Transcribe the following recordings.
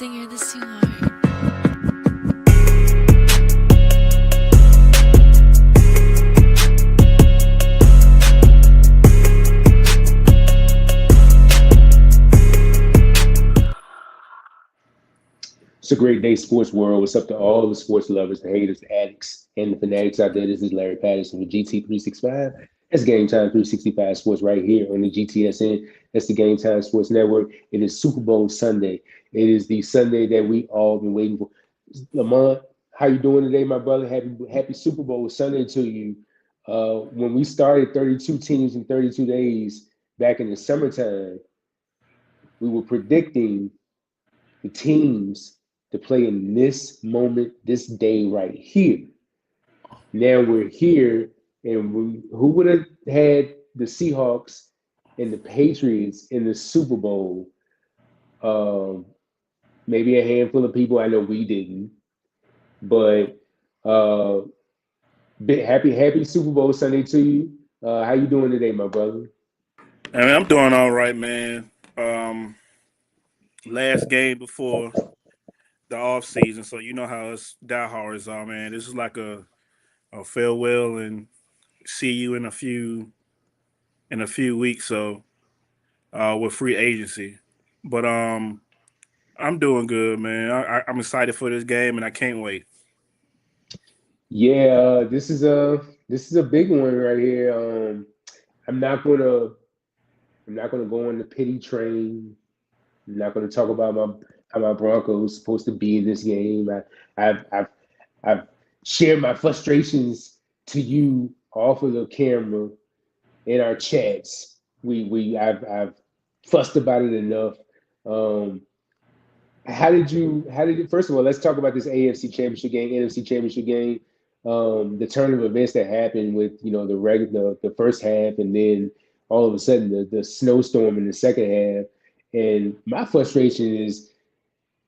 singer that's too hard. It's a great day, sports world. What's up to all the sports lovers, the haters, the addicts, and the fanatics out there? This is Larry Patterson with GT365. That's Game Time 365 Sports right here on the GTSN. That's the Game Time Sports Network. It is Super Bowl Sunday. It is the Sunday that we all been waiting for. Lamont, how you doing today, my brother? Happy Super Bowl Sunday to you. When we started 32 teams in 32 days back in the summertime, we were predicting the teams to play in this moment, this day right here. Now we're here, and who would have had the Seahawks and the Patriots in the Super Bowl? Um, Maybe a handful of people. I know we didn't, but uh, happy Super Bowl Sunday to you. How you doing today, my brother? I mean, I'm doing all right, man. Last game before the off season, so you know how us diehards are, man. This is like a farewell and see you in a few weeks. So with free agency, but I'm doing good, man. I'm excited for this game, and I can't wait. Yeah, this is a big one right here. I'm not gonna I'm not gonna go on the pity train. I'm not going to talk about how my Broncos supposed to be in this game. I've shared my frustrations to you off of the camera in our chats. I've fussed about it enough. Um, how did you first of all, let's talk about this AFC Championship game, NFC Championship game, the turn of events that happened with the first half, and then all of a sudden the snowstorm in the second half. And my frustration is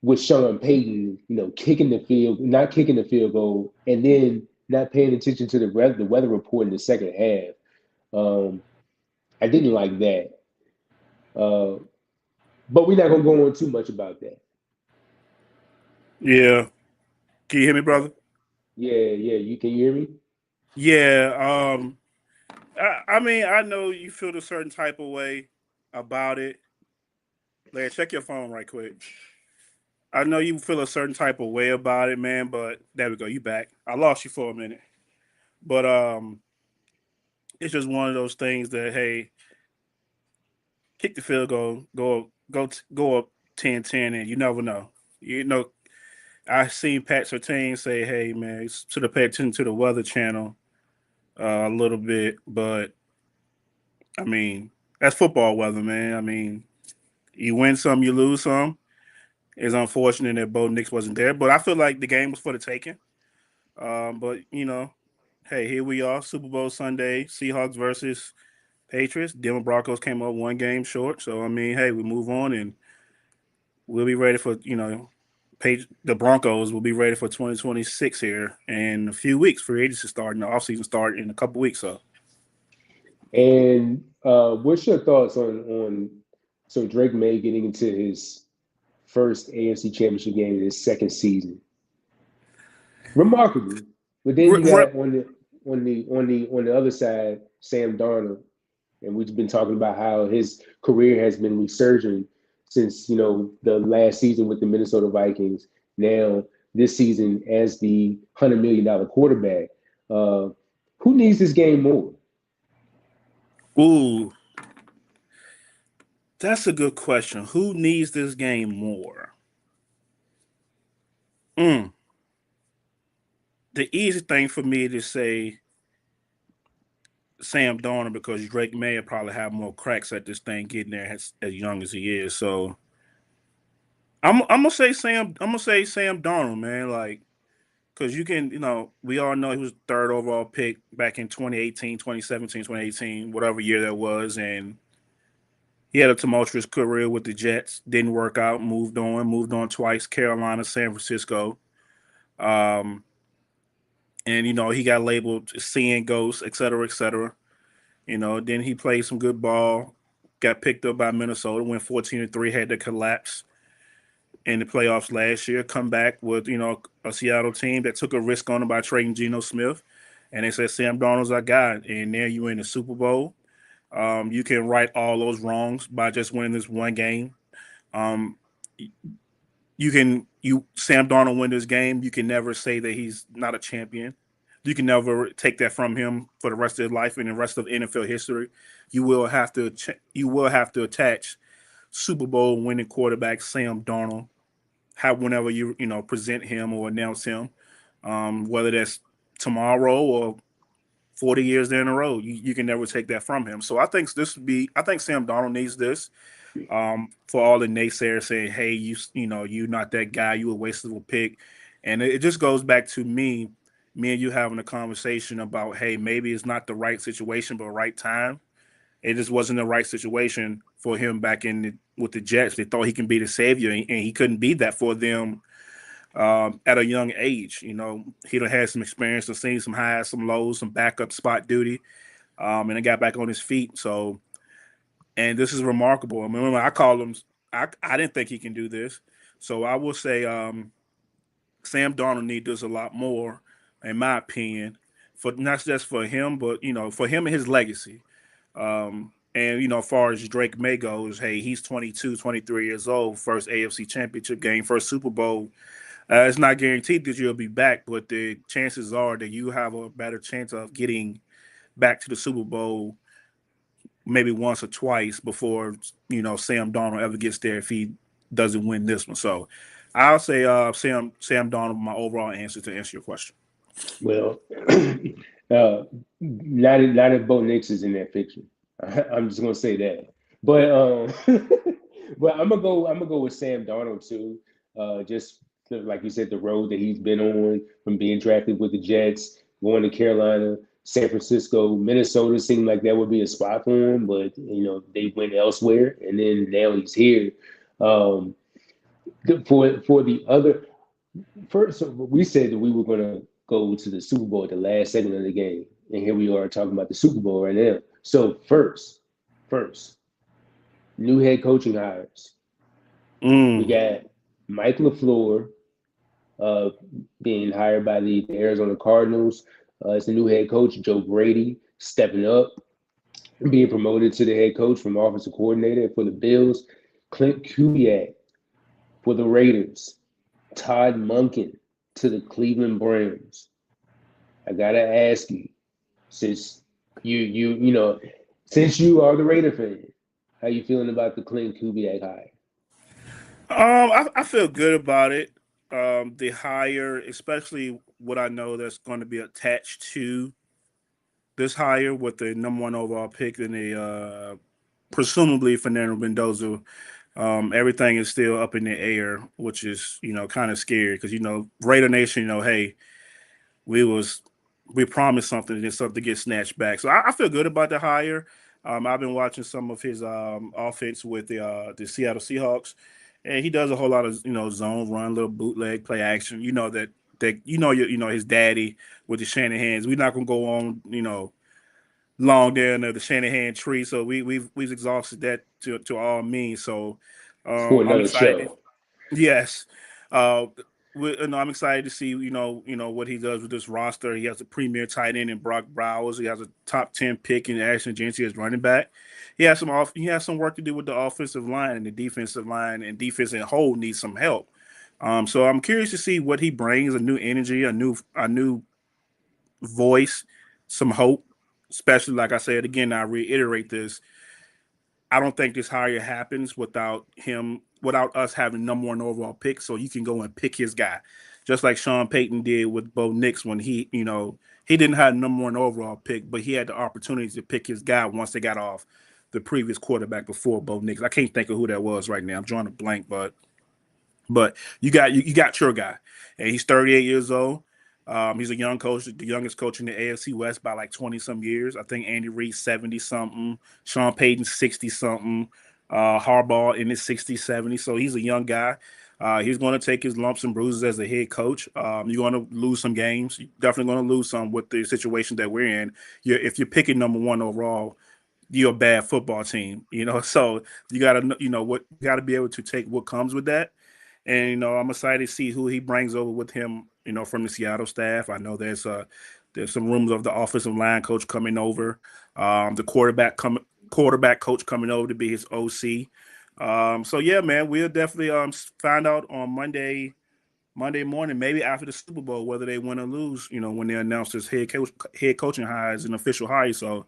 with Sean Payton, not kicking the field goal, and then not paying attention to the weather report in the second half. Um, I didn't like that, uh, but we're not gonna go on too much about that. Yeah, can you hear me, brother? Yeah, yeah. You can hear me? Yeah. I mean, I know you feel a certain type of way about it. Larry, check your phone right quick. I know you feel a certain type of way about it, man. But there we go. You back. I lost you for a minute, but it's just one of those things that hey, kick the field goal, go up 10-10, and you never know. You know, I seen Pat Sertain say, "Hey, man, should have paid attention to the Weather Channel a little bit." But I mean, that's football weather, man. I mean, you win some, you lose some. It's unfortunate that Bo Nix wasn't there, but I feel like the game was for the taking. But hey, here we are, Super Bowl Sunday, Seahawks versus Patriots. Denver Broncos came up one game short, so I mean, hey, we move on and we'll be ready for the Broncos will be ready for 2026 here in a few weeks. Free agency starting, the offseason start in a couple weeks. So And what's your thoughts on so Drake May getting into his first AFC Championship game in his second season? Remarkable. But then re- you re- got on the other side, Sam Darnold, and we've been talking about how his career has been resurging since the last season with the Minnesota Vikings. Now this season as the $100 million quarterback. Uh, who needs this game more? ooh, that's a good question. Who needs this game more? Mm, the easy thing for me to say Sam Darnold because Drake May will probably have more cracks at this thing getting there as young as he is. So I'm gonna say Sam. I'm gonna say Sam Darnold, man. Like because you can, we all know he was third overall pick back in 2018, 2017, 2018, whatever year that was, and he had a tumultuous career with the Jets. Didn't work out. Moved on twice. Carolina, San Francisco. Um, and he got labeled seeing ghosts, et cetera, et cetera. Then he played some good ball. Got picked up by Minnesota. Went 14-3. Had to collapse. in the playoffs last year, come back with, a Seattle team that took a risk on him by trading Geno Smith. And they said, Sam Darnold's our guy. And now you in the Super Bowl. You can right all those wrongs by just winning this one game. Um, Sam Darnold win this game. You can never say that he's not a champion. You can never take that from him for the rest of his life and the rest of NFL history. You will have to attach Super Bowl winning quarterback Sam Darnold, whenever you present him or announce him, whether that's tomorrow or 40 years down the road. You can never take that from him. So I think I think Sam Darnold needs this. For all the naysayers saying, "Hey, you're not that guy. You a waste of a pick," and it just goes back to me and you having a conversation about, hey, maybe it's not the right situation, but right time. It just wasn't the right situation for him back with the Jets. They thought he can be the savior, and he couldn't be that for them at a young age. He done had some experience, and seen some highs, some lows, some backup spot duty, and then got back on his feet. So, and this is remarkable. I mean, remember, I called him. I didn't think he can do this. So I will say Sam Darnold needs this a lot more, in my opinion, for not just for him, but for him and his legacy. And as far as Drake May goes, hey, he's 22, 23 years old, first AFC Championship game, first Super Bowl. It's not guaranteed that you'll be back, but the chances are that you have a better chance of getting back to the Super Bowl maybe once or twice before Sam Darnold ever gets there if he doesn't win this one. So I'll say Sam Darnold, my overall answer to answer your question. Well, not if Bo Nix is in that picture. I'm just gonna say that. But but I'm gonna go with Sam Darnold too. Just like you said, the road that he's been on from being drafted with the Jets, going to Carolina, San Francisco, Minnesota seemed like that would be a spot for him, but they went elsewhere, and then now he's here. Um, for the other first, so we said that we were going to go to the Super Bowl at the last segment of the game, and here we are talking about the Super Bowl right now. So first, new head coaching hires. We got Mike LaFleur uh, being hired by the Arizona Cardinals as the new head coach. Joe Brady stepping up, being promoted to the head coach from offensive coordinator for the Bills. Clint Kubiak for the Raiders. Todd Monken to the Cleveland Browns. I gotta ask you, since since you are the Raider fan, how you feeling about the Clint Kubiak hire? I feel good about it. The hire, especially what I know that's going to be attached to this hire with the number one overall pick and the presumably Fernando Mendoza. Everything is still up in the air, which is kind of scary because Raider Nation, hey, we promised something and then something gets snatched back. So I feel good about the hire. I've been watching some of his offense with the Seattle Seahawks, and he does a whole lot of zone run, little bootleg, play action. His daddy with the Shanahan's. We're not gonna go on long down the Shanahan tree, so we've exhausted that to all means. So For I'm another excited. show. Yes. Uh, I'm excited to see, what he does with this roster. He has a premier tight end in Brock Bowers. He has a top 10 pick in Ashton Jeanty as running back. He has some work to do with the offensive line, and the defensive line and defense in whole needs some help. So I'm curious to see what he brings, a new energy, a new voice, some hope, especially like I said again, I reiterate this. I don't think this hire happens without us having number one overall pick. So you can go and pick his guy, just like Sean Payton did with Bo Nix when he didn't have number one overall pick, but he had the opportunity to pick his guy once they got off the previous quarterback before Bo Nix. I can't think of who that was right now. I'm drawing a blank, but you got your guy, and he's 38 years old. He's a young coach, the youngest coach in the AFC West by like 20 some years. I think Andy Reid 70 something, Sean Payton 60 something, Harbaugh in his 60s, 70s. So he's a young guy. He's going to take his lumps and bruises as a head coach. You're going to lose some games. You're definitely going to lose some with the situation that we're in. If you're picking number one overall, you're a bad football team. So you got to be able to take what comes with that. And I'm excited to see who he brings over with him. From the Seattle staff. I know there's some rumors of the offensive line coach coming over, the quarterback coach coming over to be his OC. So yeah, man, we'll definitely find out on Monday morning, maybe after the Super Bowl, whether they win or lose. When they announce this head coaching hire as an official hire. So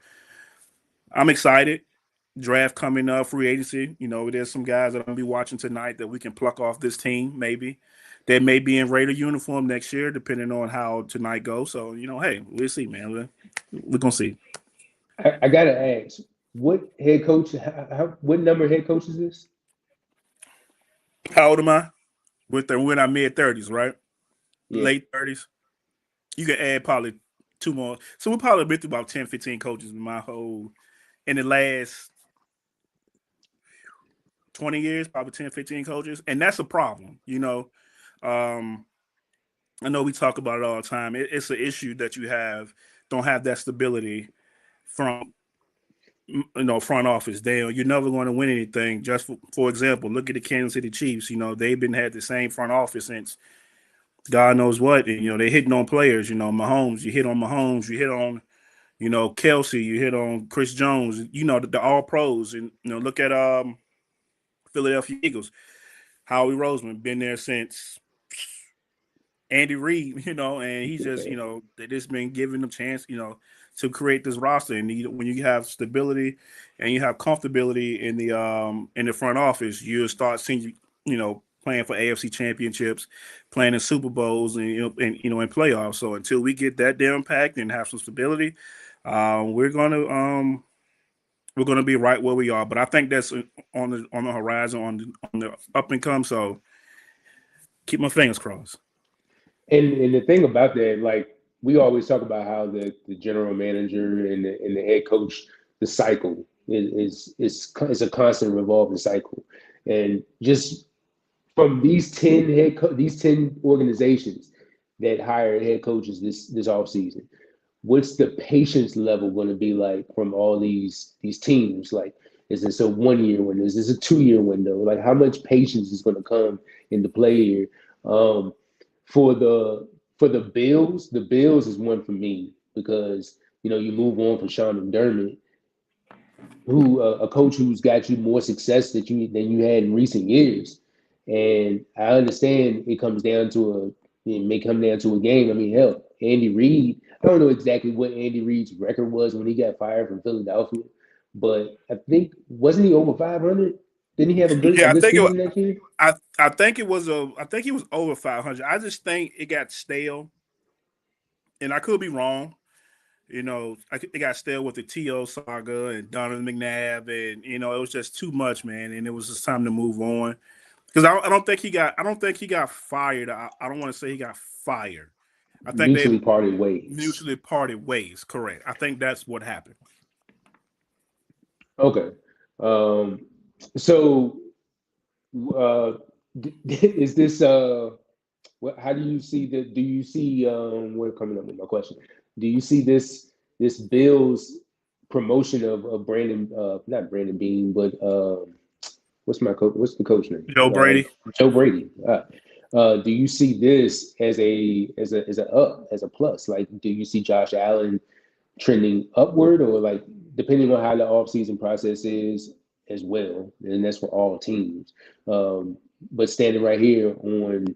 I'm excited. Draft coming up, free agency. There's some guys that I'm gonna be watching tonight that we can pluck off this team. Maybe they may be in Raider uniform next year, depending on how tonight goes. So hey, we'll see, man. We're gonna see. I gotta ask, what head coach? What number head coach is this? How old am I? We're in our mid-30s, right? Yeah. Late 30s. You can add probably two more. So we'll probably been through about 10, 15 coaches in the last 20 years, probably 10, 15 coaches. And that's a problem. I know we talk about it all the time. It's an issue that you don't have that stability from front office. You're never going to win anything. Just for example, look at the Kansas City Chiefs. They've been had the same front office since God knows what. And they hitting on players. Mahomes. You hit on Mahomes. You hit on Kelsey. You hit on Chris Jones. The all pros. And look at Philadelphia Eagles. Howie Roseman been there since Andy Reid, and he's just, they just been giving them chance, to create this roster. And when you have stability and you have comfortability in the front office, you start seeing, playing for AFC championships, playing in Super Bowls, and in playoffs. So until we get that down packed and have some stability, we're gonna be right where we are. But I think that's on the horizon, on the up and come. So keep my fingers crossed. And the thing about that, like we always talk about how the general manager and the head coach, the cycle is a constant revolving cycle, and just from these 10 organizations that hire head coaches this offseason, what's the patience level going to be like from all these teams? Like, is this a 1 year window? Is this a 2 year window? Like, how much patience is going to come into play here? For the Bills is one for me because you move on from Sean McDermott, who a coach who's got you more success than you had in recent years, and I understand it may come down to a game. I mean, hell, Andy Reid. I don't know exactly what Andy Reid's record was when he got fired from Philadelphia, but I think wasn't he over 500? Didn't he have a Yeah, good season that year? I think it was I think he was over 500. I just think it got stale, and I could be wrong. It got stale with the T.O. saga and Donovan McNabb, and it was just too much, man. And it was just time to move on because I don't think he got fired. I don't want to say he got fired. I think they Mutually parted ways. Mutually parted ways. Correct. I think that's what happened. Okay. So, is this how do you see do you see we're coming up with my question. Do you see this Bills promotion of Brandon not Brandon Bean, but what's the coach name? Joe Brady. Joe Brady. Do you see this as a plus? Like, do you see Josh Allen trending upward, or like depending on how the offseason process is as well, and that's for all teams. But standing right here on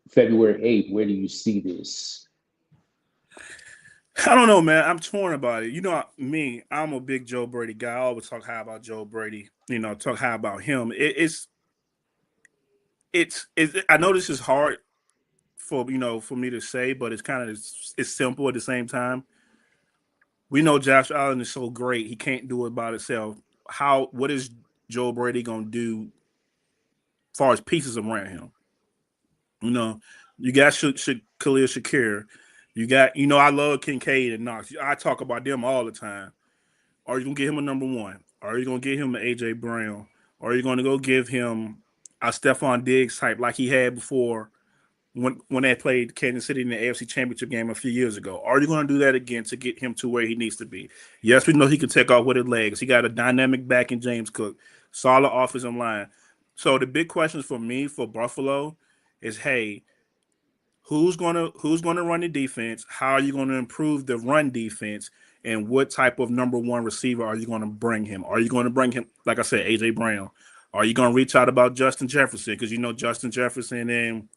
February 8th, where do you see this? I don't know, man. I'm torn about it. Me, I'm a big Joe Brady guy. I always talk high about Joe Brady. Talk high about him. I know this is hard for me to say, but it's simple at the same time. We know Josh Allen is so great; he can't do it by himself. What is Joe Brady gonna do as far as pieces around him? You got Khalil Shakir. You got I love Kincaid and Knox. I talk about them all the time. Are you gonna get him a number one? Are you gonna get him an AJ Brown? Or are you gonna go give him a Stephon Diggs type like he had before when they played Kansas City in the AFC Championship game a few years ago? Are you going to do that again to get him to where he needs to be? Yes, we know he can take off with his legs. He got a dynamic back in James Cook, solid offensive line. So the big questions for me for Buffalo is, hey, who's gonna run the defense? How are you going to improve the run defense? And what type of number one receiver are you going to bring him? Are you going to bring him, like I said, AJ Brown? Are you going to reach out about Justin Jefferson? Because Justin Jefferson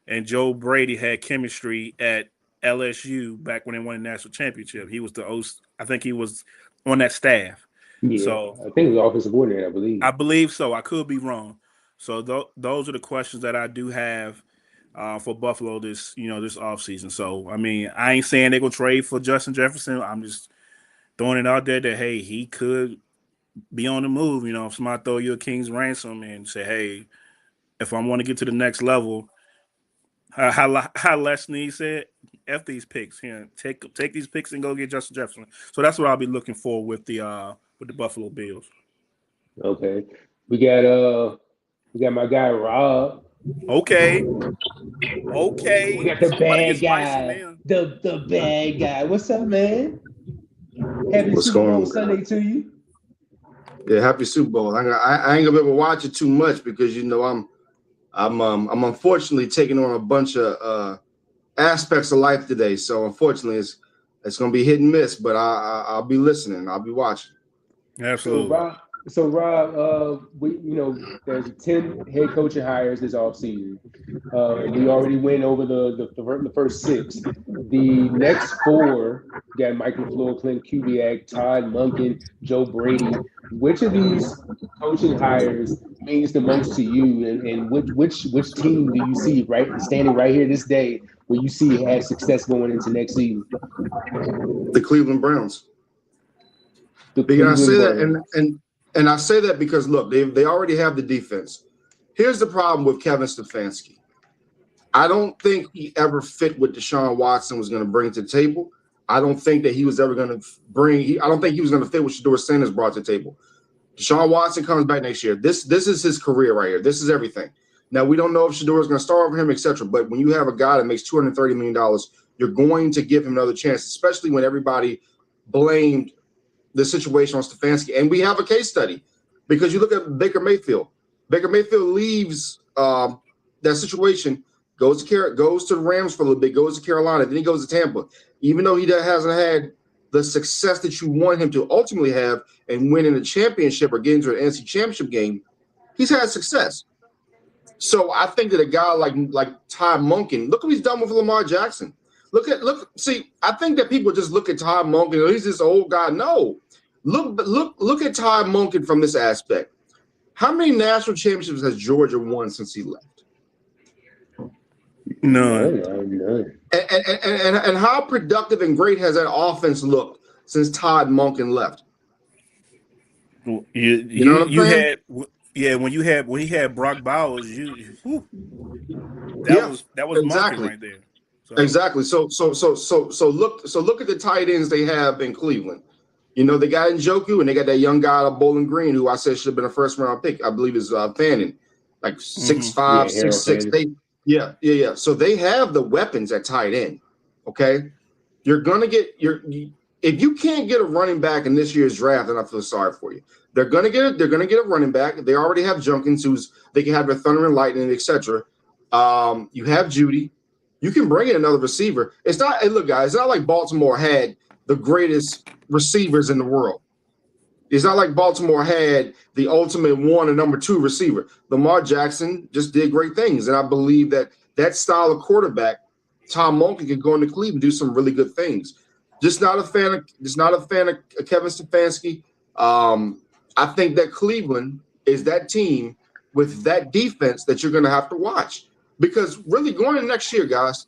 and Joe Brady had chemistry at LSU back when they won the national championship. He was the host. I think he was on that staff. Yeah, So I think it was offensive coordinator, I believe. I believe so. I could be wrong. So those are the questions that I do have for Buffalo this offseason. So I mean, I ain't saying they're gonna trade for Justin Jefferson. I'm just throwing it out there that hey, he could be on the move. If somebody throw you a king's ransom and say, hey, if I want to get to the next level, how Les Snead said, F these picks here. Take these picks and go get Justin Jefferson. So that's what I'll be looking for with the Buffalo Bills. Okay. We got my guy Rob. Okay. We got the bad guy. The bad guy. What's up, man? Happy Super Bowl Sunday to you. Yeah, happy Super Bowl. I ain't gonna be able to watch it too much because I'm unfortunately taking on a bunch of aspects of life today. So unfortunately, it's gonna be hit and miss. But I'll be listening. I'll be watching. Absolutely. So Rob, there's 10 head coaching hires this offseason. We already went over the first 6. The next 4 got Michael LaFleur, Clint Kubiak, Todd Monken, Joe Brady. Which of these coaching hires means the most to you, and which team do you see standing right here this day where you see has success going into next season? The Cleveland Browns. I say that, and I say that because look, they already have the defense. Here's the problem with Kevin Stefanski. I don't think he ever fit what Deshaun Watson was going to bring to the table. I don't think that he was ever going to I don't think he was going to fit what Shedeur Sanders brought to the table. Deshaun Watson comes back next year. This is his career right here. This is everything. Now, we don't know if Shedeur is going to start over him, etc. But when you have a guy that makes $230 million, you're going to give him another chance, especially when everybody blamed the situation on Stefanski. And we have a case study because you look at Baker Mayfield. Baker Mayfield leaves that situation, goes to the Rams for a little bit, goes to Carolina, then he goes to Tampa. Even though he hasn't had the success that you want him to ultimately have and win in a championship or get into an NFC championship game, he's had success. So I think that a guy like Ty Monken, look what he's done with Lamar Jackson. I think that people just look at Ty Monken, he's this old guy. No. Look at Ty Monken from this aspect. How many national championships has Georgia won since he left? None. And how productive and great has that offense looked since Todd Monken left? When he had Brock Bowers, that was exactly Monken right there. So. Exactly. So look at the tight ends they have in Cleveland. They got Njoku and they got that young guy out of Bowling Green who I said should have been a first round pick. I believe is Fannin, like 6'5", 6'6". Yeah. So they have the weapons at tight end. Okay, you're gonna get if you can't get a running back in this year's draft, then I feel sorry for you. They're gonna get a running back. They already have Junkins, they can have their thunder and lightning, etc. You have Judy. You can bring in another receiver. It's not. Hey, look, guys, it's not like Baltimore had the greatest receivers in the world. It's not like Baltimore had the ultimate 1 and number 2 receiver. Lamar Jackson just did great things, and I believe that style of quarterback, Tom Monken can go into Cleveland and do some really good things. Just not a fan of Kevin Stefanski. I think that Cleveland is that team with that defense that you're going to have to watch. Because really going into next year, guys,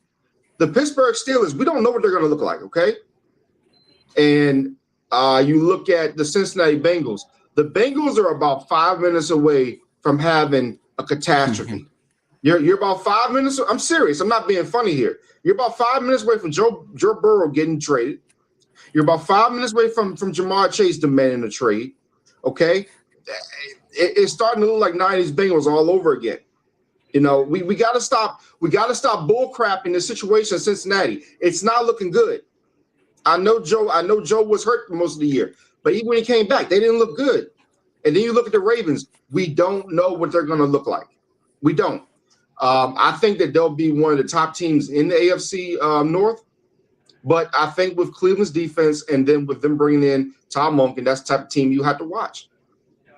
the Pittsburgh Steelers, we don't know what they're going to look like, okay? And you look at the Cincinnati Bengals. The Bengals are about 5 minutes away from having a catastrophe. You're about 5 minutes. I'm serious. I'm not being funny here. You're about 5 minutes away from Joe Burrow getting traded. You're about 5 minutes away from Jamar Chase demanding a trade. Okay, it's starting to look like '90s Bengals all over again. We got to stop. We got to stop bull crapping the situation in Cincinnati. It's not looking good. I know Joe was hurt for most of the year, but even when he came back, they didn't look good. And then you look at the Ravens. We don't know what they're going to look like. We don't. I think that they'll be one of the top teams in the AFC North. But I think with Cleveland's defense and then with them bringing in Tom Monken, that's the type of team you have to watch.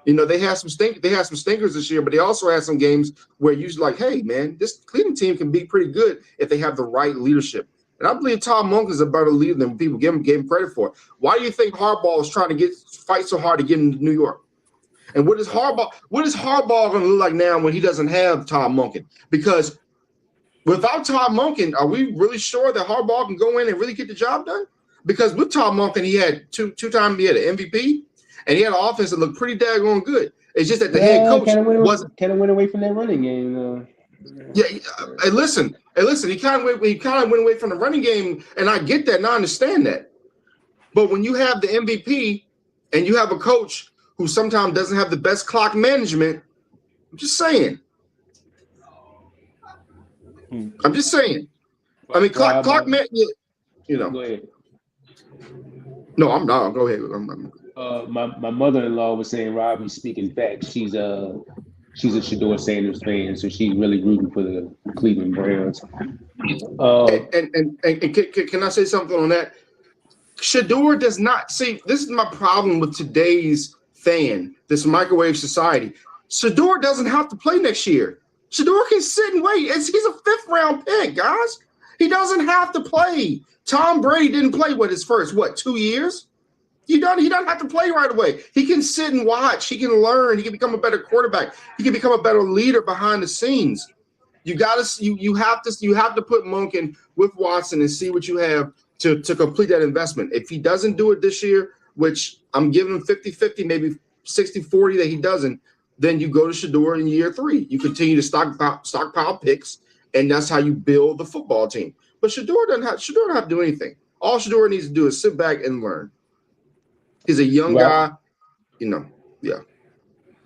You know, they had some stinkers this year, but they also had some games where you're like, hey, man, this Cleveland team can be pretty good if they have the right leadership. And I believe Tom Monken is a better leader than people give him credit for. Why do you think Harbaugh is trying to fight so hard to get into New York? And what is Harbaugh going to look like now when he doesn't have Tom Monken? Because without Tom Monken, are we really sure that Harbaugh can go in and really get the job done? Because with Tom Monken, he had two times he had an MVP, and he had an offense that looked pretty daggone good. It's just that the head coach wasn't. Kind of went away from that running game. Yeah, and listen. He kind of went away from the running game, and I get that and I understand that. But when you have the MVP and you have a coach who sometimes doesn't have the best clock management, I'm just saying. I mean, clock man. You know. Go ahead. No, I'm not. Go ahead. My mother-in-law was saying, Rob, he's speaking facts. She's a Shedeur Sanders fan, so she's really rooting for the Cleveland Browns. And can I say something on that? Shedeur does not see. This is my problem with today's fan, this microwave society. Shedeur doesn't have to play next year. Shedeur can sit and wait. He's a 5th-round pick, guys. He doesn't have to play. Tom Brady didn't play his first 2 years. He doesn't have to play right away. He can sit and watch. He can learn. He can become a better quarterback. He can become a better leader behind the scenes. You have to put Monken with Watson and see what you have to complete that investment. If he doesn't do it this year, which I'm giving him 50-50, maybe 60-40 that he doesn't, then you go to Shedeur in year 3. You continue to stockpile picks, and that's how you build the football team. But Shedeur doesn't have to do anything. All Shedeur needs to do is sit back and learn. He's a young guy, yeah.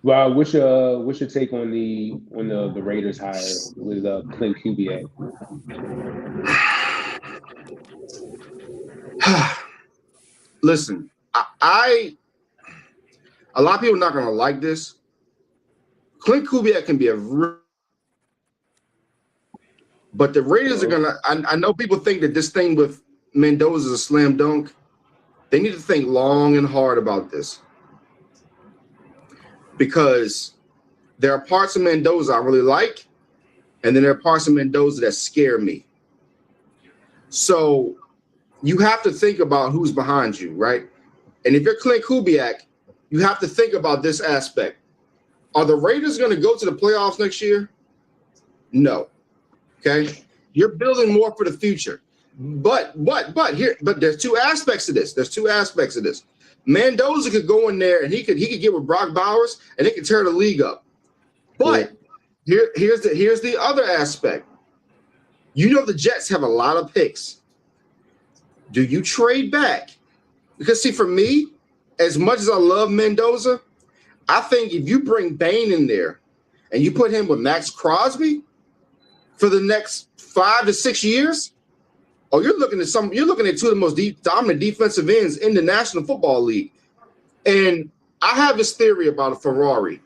Rob, what's your take on the Raiders hire with Clint Kubiak? Listen, a lot of people are not going to like this. Clint Kubiak can be but the Raiders are going to. I know people think that this thing with Mendoza is a slam dunk. They need to think long and hard about this, because there are parts of Mendoza I really like, and then there are parts of Mendoza that scare me. So you have to think about who's behind you, right? And if you're Clint Kubiak, you have to think about this aspect. Are the Raiders going to go to the playoffs next year? No. Okay? You're building more for the future. But there's two aspects to this. Mendoza could go in there and he could get with Brock Bowers and they could tear the league up. But here's the other aspect. You know the Jets have a lot of picks. Do you trade back? Because see, for me, as much as I love Mendoza, I think if you bring Bain in there and you put him with Max Crosby for the next 5 to 6 years, you're looking at two of the most dominant defensive ends in the National Football League. And I have this theory about a Ferrari.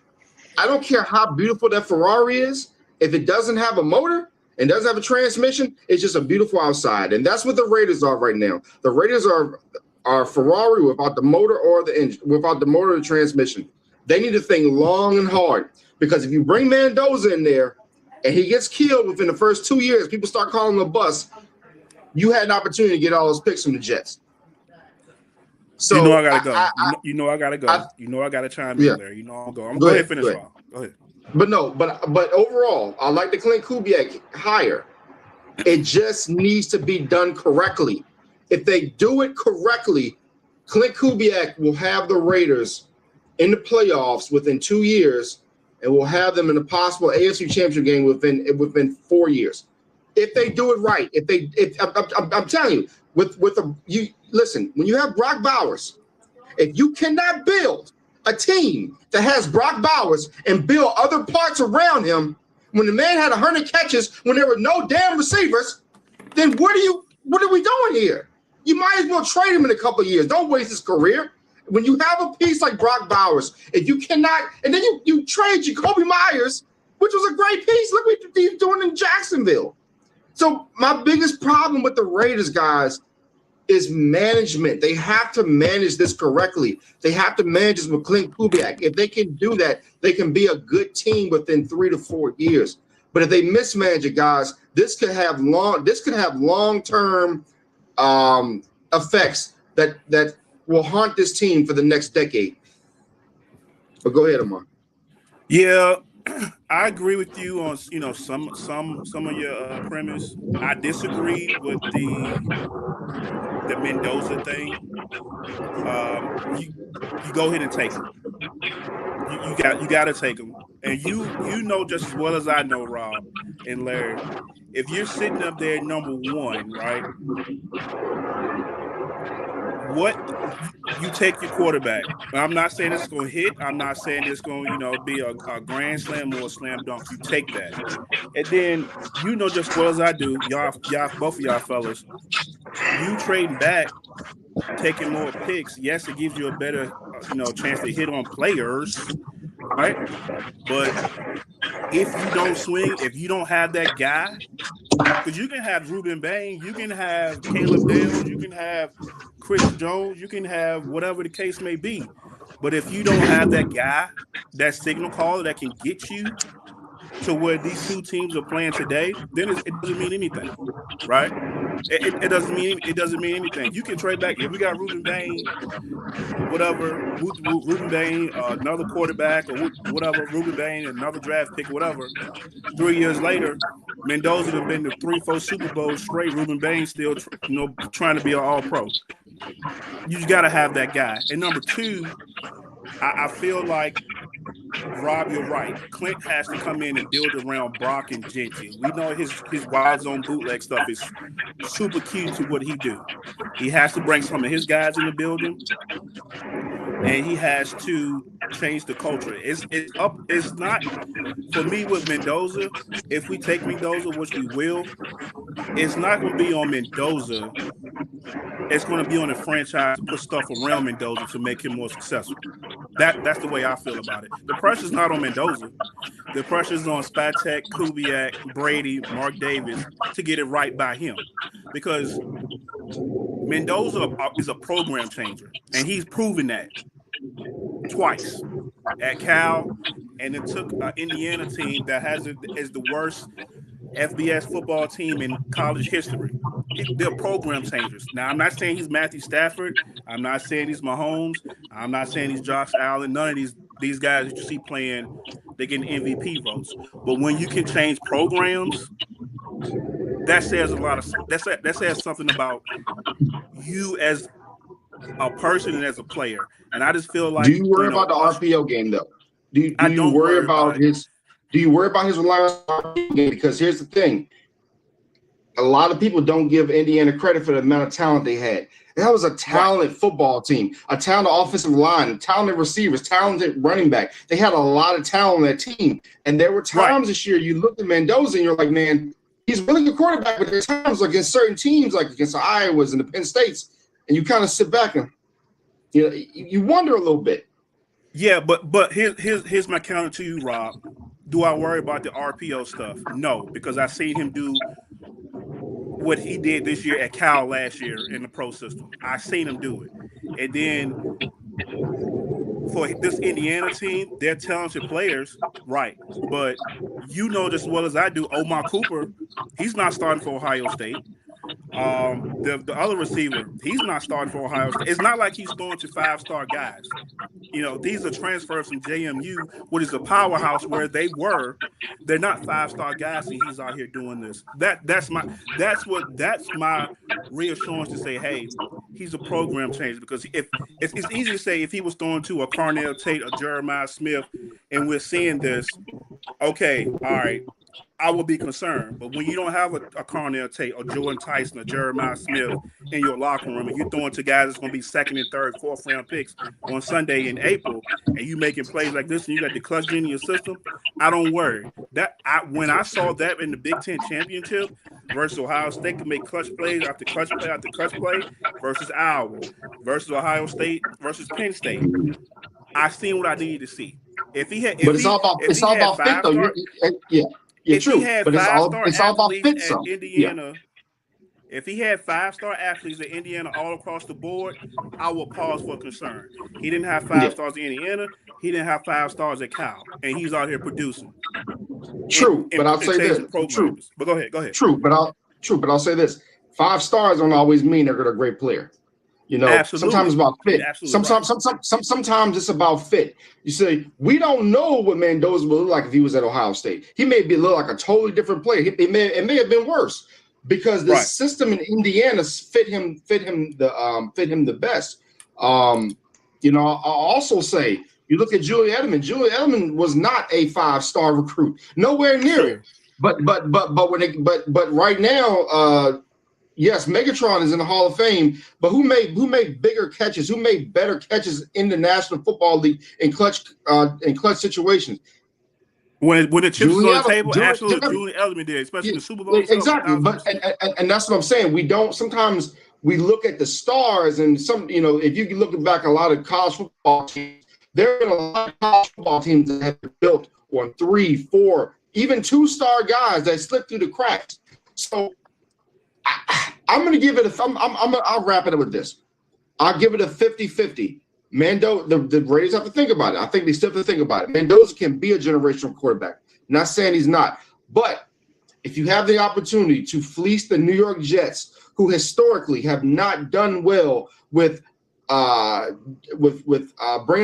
I don't care how beautiful that Ferrari is. If it doesn't have a motor and doesn't have a transmission, it's just a beautiful outside. And that's what the Raiders are right now. The Raiders are Ferrari without the motor or the engine, without the motor or the transmission. They need to think long and hard, because if you bring Mendoza in there and he gets killed within the first 2 years, people start calling him a bust. You had an opportunity to get all those picks from the Jets. So I gotta go. I gotta go. I gotta chime in there. I'm going. Go ahead and finish off. Go ahead. But overall, I like the Clint Kubiak hire. It just needs to be done correctly. If they do it correctly, Clint Kubiak will have the Raiders in the playoffs within 2 years, and will have them in a possible AFC Championship game within 4 years. If they do it right, I'm telling you, listen, when you have Brock Bowers, if you cannot build a team that has Brock Bowers and build other parts around him, when the man had 100 catches, when there were no damn receivers, then what are we doing here? You might as well trade him in a couple of years. Don't waste his career. when you have a piece like Brock Bowers, if you cannot, and then you trade Jacoby Myers, which was a great piece. Look what he's doing in Jacksonville. So my biggest problem with the Raiders, guys, is management. They have to manage this correctly. They have to manage this with Clint Kubiak. If they can do that, they can be a good team within 3 to 4 years. But if they mismanage it, guys, this could have long-term effects that will haunt this team for the next decade. But go ahead, Amar. Yeah, I agree with you on some of your premise. I disagree with the Mendoza thing. You go ahead and take him. You got to take him. And you know just as well as I know, Rob and Larry, if you're sitting up there number one, right? What you take your quarterback. I'm not saying it's going to hit. I'm not saying it's going to be a grand slam or a slam dunk. You take that, and then you know just as well as I do, y'all, both of y'all fellas, you trading back, taking more picks. Yes, it gives you a better chance to hit on players, right? But if you don't swing, if you don't have that guy, because you can have Ruben Bain, you can have Caleb Downs, you can have Chris Jones, you can have whatever the case may be. But if you don't have that guy, that signal caller that can get you to where these two teams are playing today, then it doesn't mean anything, right? It doesn't mean anything. You can trade back. If we got Ruben Bain, whatever, Ruben Bain, another quarterback or whatever, Ruben Bain, another draft pick, whatever. 3 years later, Mendoza have been to 3-4 Super Bowls straight. Ruben Bain still, trying to be an All-Pro. You just got to have that guy. And number two, I feel like, Rob, you're right. Clint has to come in and build around Brock and Jenkins. We know his wild zone bootleg stuff is super key to what he do. He has to bring some of his guys in the building, and he has to change the culture. It's not for me with Mendoza. If we take Mendoza, which we will, it's not going to be on Mendoza. It's going to be on the franchise to put stuff around Mendoza to make him more successful. That's the way I feel about it. The pressure's not on Mendoza. The pressure's on Spatek, Kubiak, Brady, Mark Davis to get it right by him. Because Mendoza is a program changer, and he's proven that twice at Cal, and it took an Indiana team that is the worst FBS football team in college history. They're program changers. Now, I'm not saying he's Matthew Stafford. I'm not saying he's Mahomes. I'm not saying he's Josh Allen. None of these guys that you see playing, they get MVP votes. But when you can change programs, that says a lot of that says something about you as a person and as a player. And I just feel like. Do you worry about the RPO game though? Do you worry about his reliance on the RPO game? Because here's the thing. A lot of people don't give Indiana credit for the amount of talent they had. That was a talented football team, a talented offensive line, talented receivers, talented running back. They had a lot of talent on that team. And there were times this year you looked at Mendoza and you're like, man, he's a really good quarterback, but there's times against certain teams, like against the Iowas and the Penn States, and you kind of sit back and you wonder a little bit. Yeah, but here's my counter to you, Rob. Do I worry about the RPO stuff? No, because I seen him do what he did this year at Cal last year in the pro system. I seen him do it. And then for this Indiana team, they're talented players, right? But you know just as well as I do, Omar Cooper, he's not starting for Ohio State. The other receiver, he's not starting for Ohio State. It's not like he's throwing to 5-star guys. These are transfers from JMU, which is a powerhouse where they were. They're not 5-star guys, and he's out here doing this. That's my reassurance to say, hey, he's a program changer. Because if it's easy to say if he was throwing to a Carnell Tate or Jeremiah Smith, and we're seeing this, okay, all right, I would be concerned. But when you don't have a Carnell Tate or Jordan Tyson or Jeremiah Smith in your locker room, and you're throwing to guys that's going to be 2nd and 3rd, 4th round picks on Sunday in April, and you making plays like this, and you got the clutch in your system, I don't worry. When I saw that in the Big Ten championship, versus Ohio State can make clutch plays after clutch play after clutch play versus Iowa versus Ohio State versus Penn State. I seen what I needed to see. If he had, but it's all about fit though. If True. he had But it's all about fit. at So Indiana, if he had 5-star athletes at Indiana all across the board, I would pause for concern. He didn't have 5 stars in Indiana. He didn't have 5 stars at Cal, and he's out here producing. True, but I'll say this. True, but go ahead. True, but I'll say this: 5 stars don't always mean they're a great player. You know, Absolutely. Sometimes it's about fit. Sometimes it's about fit. You say we don't know what Mendoza would look like if he was at Ohio State. He may look like a totally different player. It may have been worse because the system in Indiana fit him the best. You know, I'll also say you look at Julian Edelman. Julian Edelman was not a 5-star recruit, nowhere near it. But right now. Yes, Megatron is in the Hall of Fame, but who made bigger catches? Who made better catches in the National Football League in clutch situations? When the chips was on the table, absolutely, Julian Edelman did, especially in the Super Bowl. Exactly, but and that's what I'm saying. We don't sometimes we look at the stars and if you look back a lot of college football teams, there have been a lot of college football teams that have been built on 3, 4, even 2-star guys that slip through the cracks. So. I'm going to give it I'll wrap it up with this. I'll give it a 50-50. The Raiders have to think about it. I think they still have to think about it. Mendoza can be a generational quarterback. Not saying he's not. But if you have the opportunity to fleece the New York Jets, who historically have not done well with bringing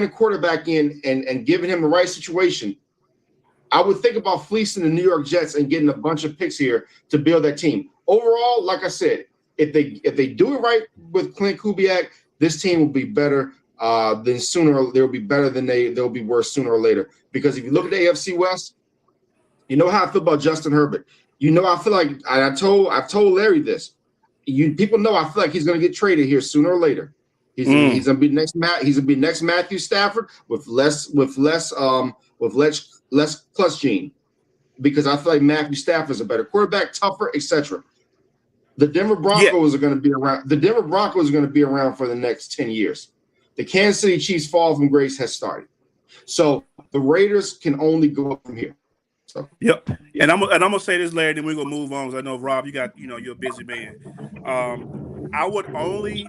a quarterback in and giving him the right situation, I would think about fleecing the New York Jets and getting a bunch of picks here to build that team. Overall, like I said, if they do it right with Clint Kubiak, this team will be better they'll be better than they'll be worse sooner or later. Because if you look at the AFC West, you know how I feel about Justin Herbert. You know I feel like I've told Larry this. People know I feel like he's going to get traded here sooner or later. He's going to be next Matthew Stafford with less plus gene, because I feel like Matthew Stafford is a better quarterback, tougher, etc. The Denver Broncos are going to be around. The Denver Broncos are going to be around for the next 10 years. The Kansas City Chiefs' fall from grace has started. So the Raiders can only go up from here. So yep. And I'm gonna say this, Larry, then we're gonna move on, because I know Rob, you're a busy man. I would only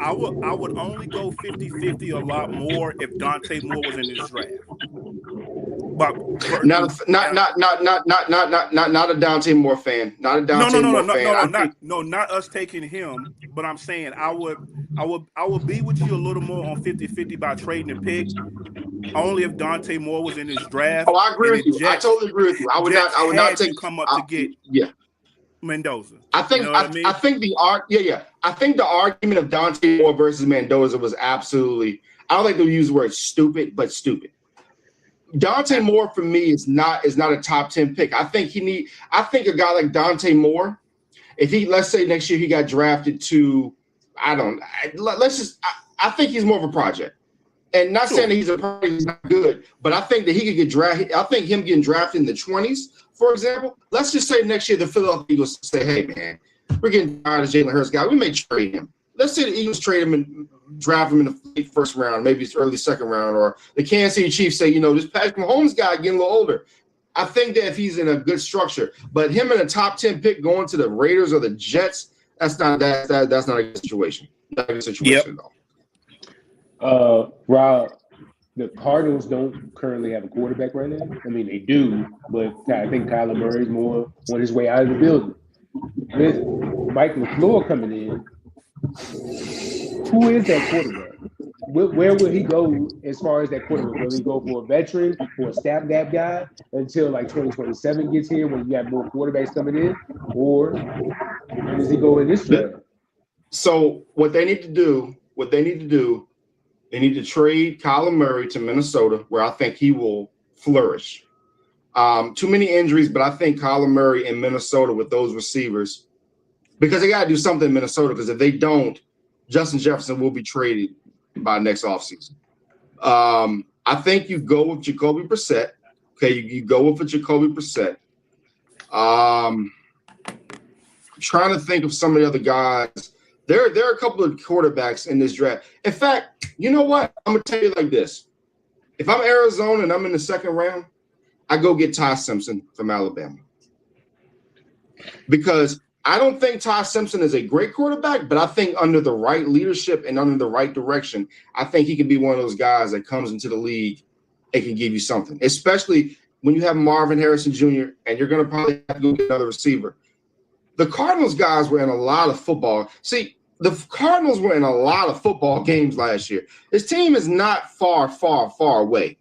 go 50-50 a lot more if Dante Moore was in this draft. But not a Dante Moore fan. Not a Dante Moore fan. Not us taking him. But I'm saying I would be with you a little more on 50-50 by trading a pick. Only if Dante Moore was in this draft. Oh, I agree with you. I totally agree with you. I would not take come up to get Mendoza. I think I think the argument of Dante Moore versus Mendoza was absolutely. I don't think they'll use the word stupid, but stupid. Dante Moore for me is not a top 10 pick. I think a guy like Dante Moore, if let's say next year he got drafted to, I think he's more of a project. And not saying that he's not good, but I think that he could get drafted. I think him getting drafted in the 20s, for example. Let's just say next year the Philadelphia Eagles say, "Hey man, we're getting tired of Jalen Hurts guy. We may trade him." Let's say the Eagles trade him and draft him in the late first round, maybe it's early second round, or the Kansas City Chiefs say, this Patrick Mahomes guy getting a little older. I think that if he's in a good structure, but him in a top 10 pick going to the Raiders or the Jets, that's not a good situation. Not a good situation at all. Rob, the Cardinals don't currently have a quarterback right now. I mean, they do, but I think Kyler Murray is more on his way out of the building. With Mike LaFleur coming in, who is that quarterback? Where will he go as far as that quarterback? Will he go for a veteran or a stopgap guy until like 2027 gets here when you got more quarterbacks coming in? Or does he go in this draft? So what they need to do, they need to trade Kyler Murray to Minnesota, where I think he will flourish. Too many injuries, but I think Kyler Murray in Minnesota with those receivers, because they got to do something in Minnesota, because if they don't, Justin Jefferson will be traded by next offseason. I think you go with Jacoby Brissett. Okay, you go with Jacoby Brissett. trying to think of some of the other guys. There are a couple of quarterbacks in this draft. In fact, you know what? I'm gonna tell you like this: if I'm Arizona and I'm in the second round, I go get Ty Simpson from Alabama because I don't think Ty Simpson is a great quarterback, but I think under the right leadership and under the right direction, I think he can be one of those guys that comes into the league and can give you something, especially when you have Marvin Harrison Jr. and you're going to probably have to go get another receiver. The Cardinals guys were in a lot of football. See, the Cardinals were in a lot of football games last year. This team is not far away,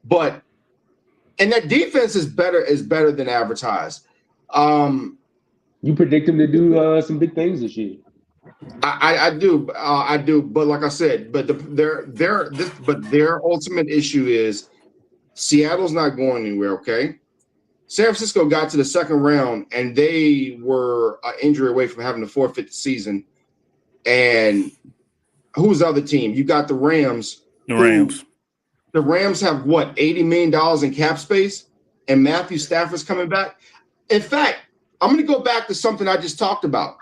and that defense is better than advertised. You predict them to do some big things this year. I do. But like I said, their ultimate issue is Seattle's not going anywhere. Okay, San Francisco got to the second round and they were an injury away from having to forfeit the season. And who's the other team? You got the Rams. The Rams. The Rams have what, $80 million in cap space, and Matthew Stafford's coming back. In fact, I'm going to go back to something I just talked about.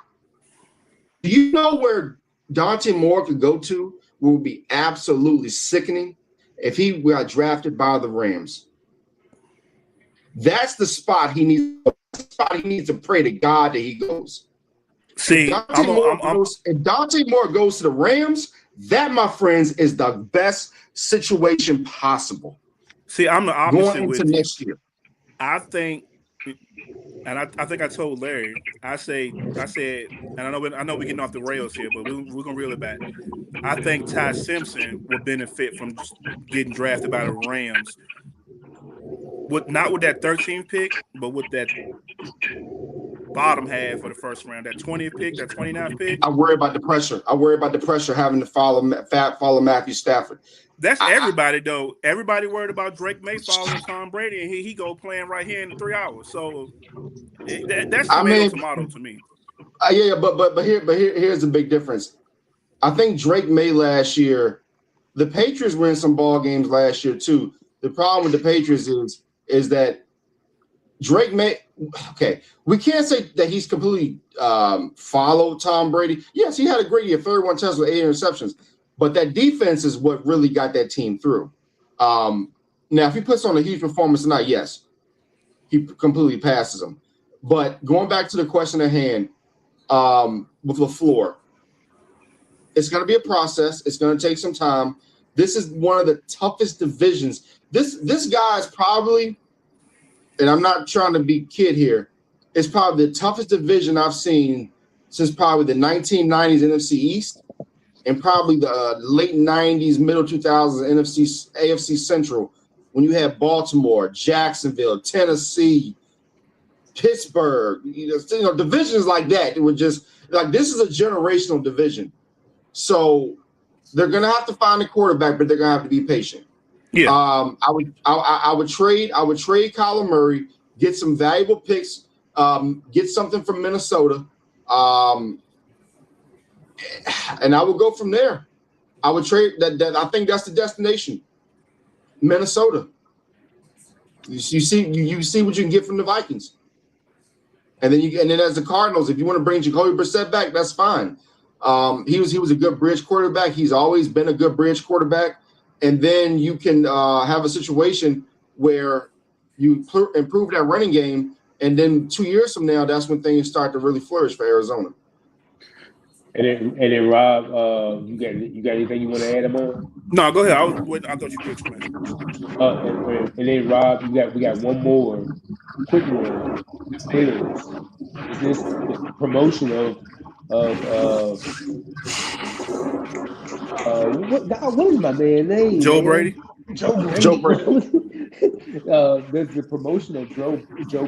Do you know where Dante Moore could go to? What would be absolutely sickening if he got drafted by the Rams. That's the spot he needs. He needs to pray to God that he goes. See, if Dante Moore goes to the Rams, that, my friends, is the best situation possible. See, I'm the opposite going into with next year. I think, and I think I told Larry. I said, and I know we're getting off the rails here, but we're gonna reel it back. I think Ty Simpson would benefit from getting drafted by the Rams. Not with that 13th pick, but with that bottom half of the first round, that 20th pick, that 29th pick. I worry about the pressure. Having to follow Matthew Stafford. That's everybody though. Everybody worried about Drake May following Tom Brady, and he go playing right here in 3 hours. So that's tomato to me. Yeah, but here's the big difference. I think Drake May last year, the Patriots were in some ball games last year too. The problem with the Patriots is that Drake May. Okay, we can't say that he's completely followed Tom Brady. Yes, he had a great year, 31 touchdowns with 8 interceptions. But that defense is what really got that team through. Now, if he puts on a huge performance tonight, yes, he completely passes them. But going back to the question at hand, with LaFleur, it's going to be a process. It's going to take some time. This is one of the toughest divisions. This guy is probably, and I'm not trying to be kid here, it's probably the toughest division I've seen since probably the 1990s NFC East and probably the late 90s, middle 2000s AFC Central, when you had Baltimore, Jacksonville, Tennessee, Pittsburgh, divisions like that. It was just like, this is a generational division. So they're going to have to find a quarterback, but they're going to have to be patient. Yeah. I would trade Kyler Murray, get some valuable picks, get something from Minnesota, and I would go from there. I would trade that. I think that's the destination, Minnesota. You see what you can get from the Vikings, and then as the Cardinals, if you want to bring Jacoby Brissett back, that's fine. He was a good bridge quarterback. He's always been a good bridge quarterback. And then you can have a situation where you improve that running game, and then 2 years from now, that's when things start to really flourish for Arizona. And then Rob, you got anything you want to add about? No, go ahead. I thought you could explain. And then Rob, we got one more quick one. Is this the promotion of what is my man's name? Joe Brady. Joe Brady. There's the promotion of Joe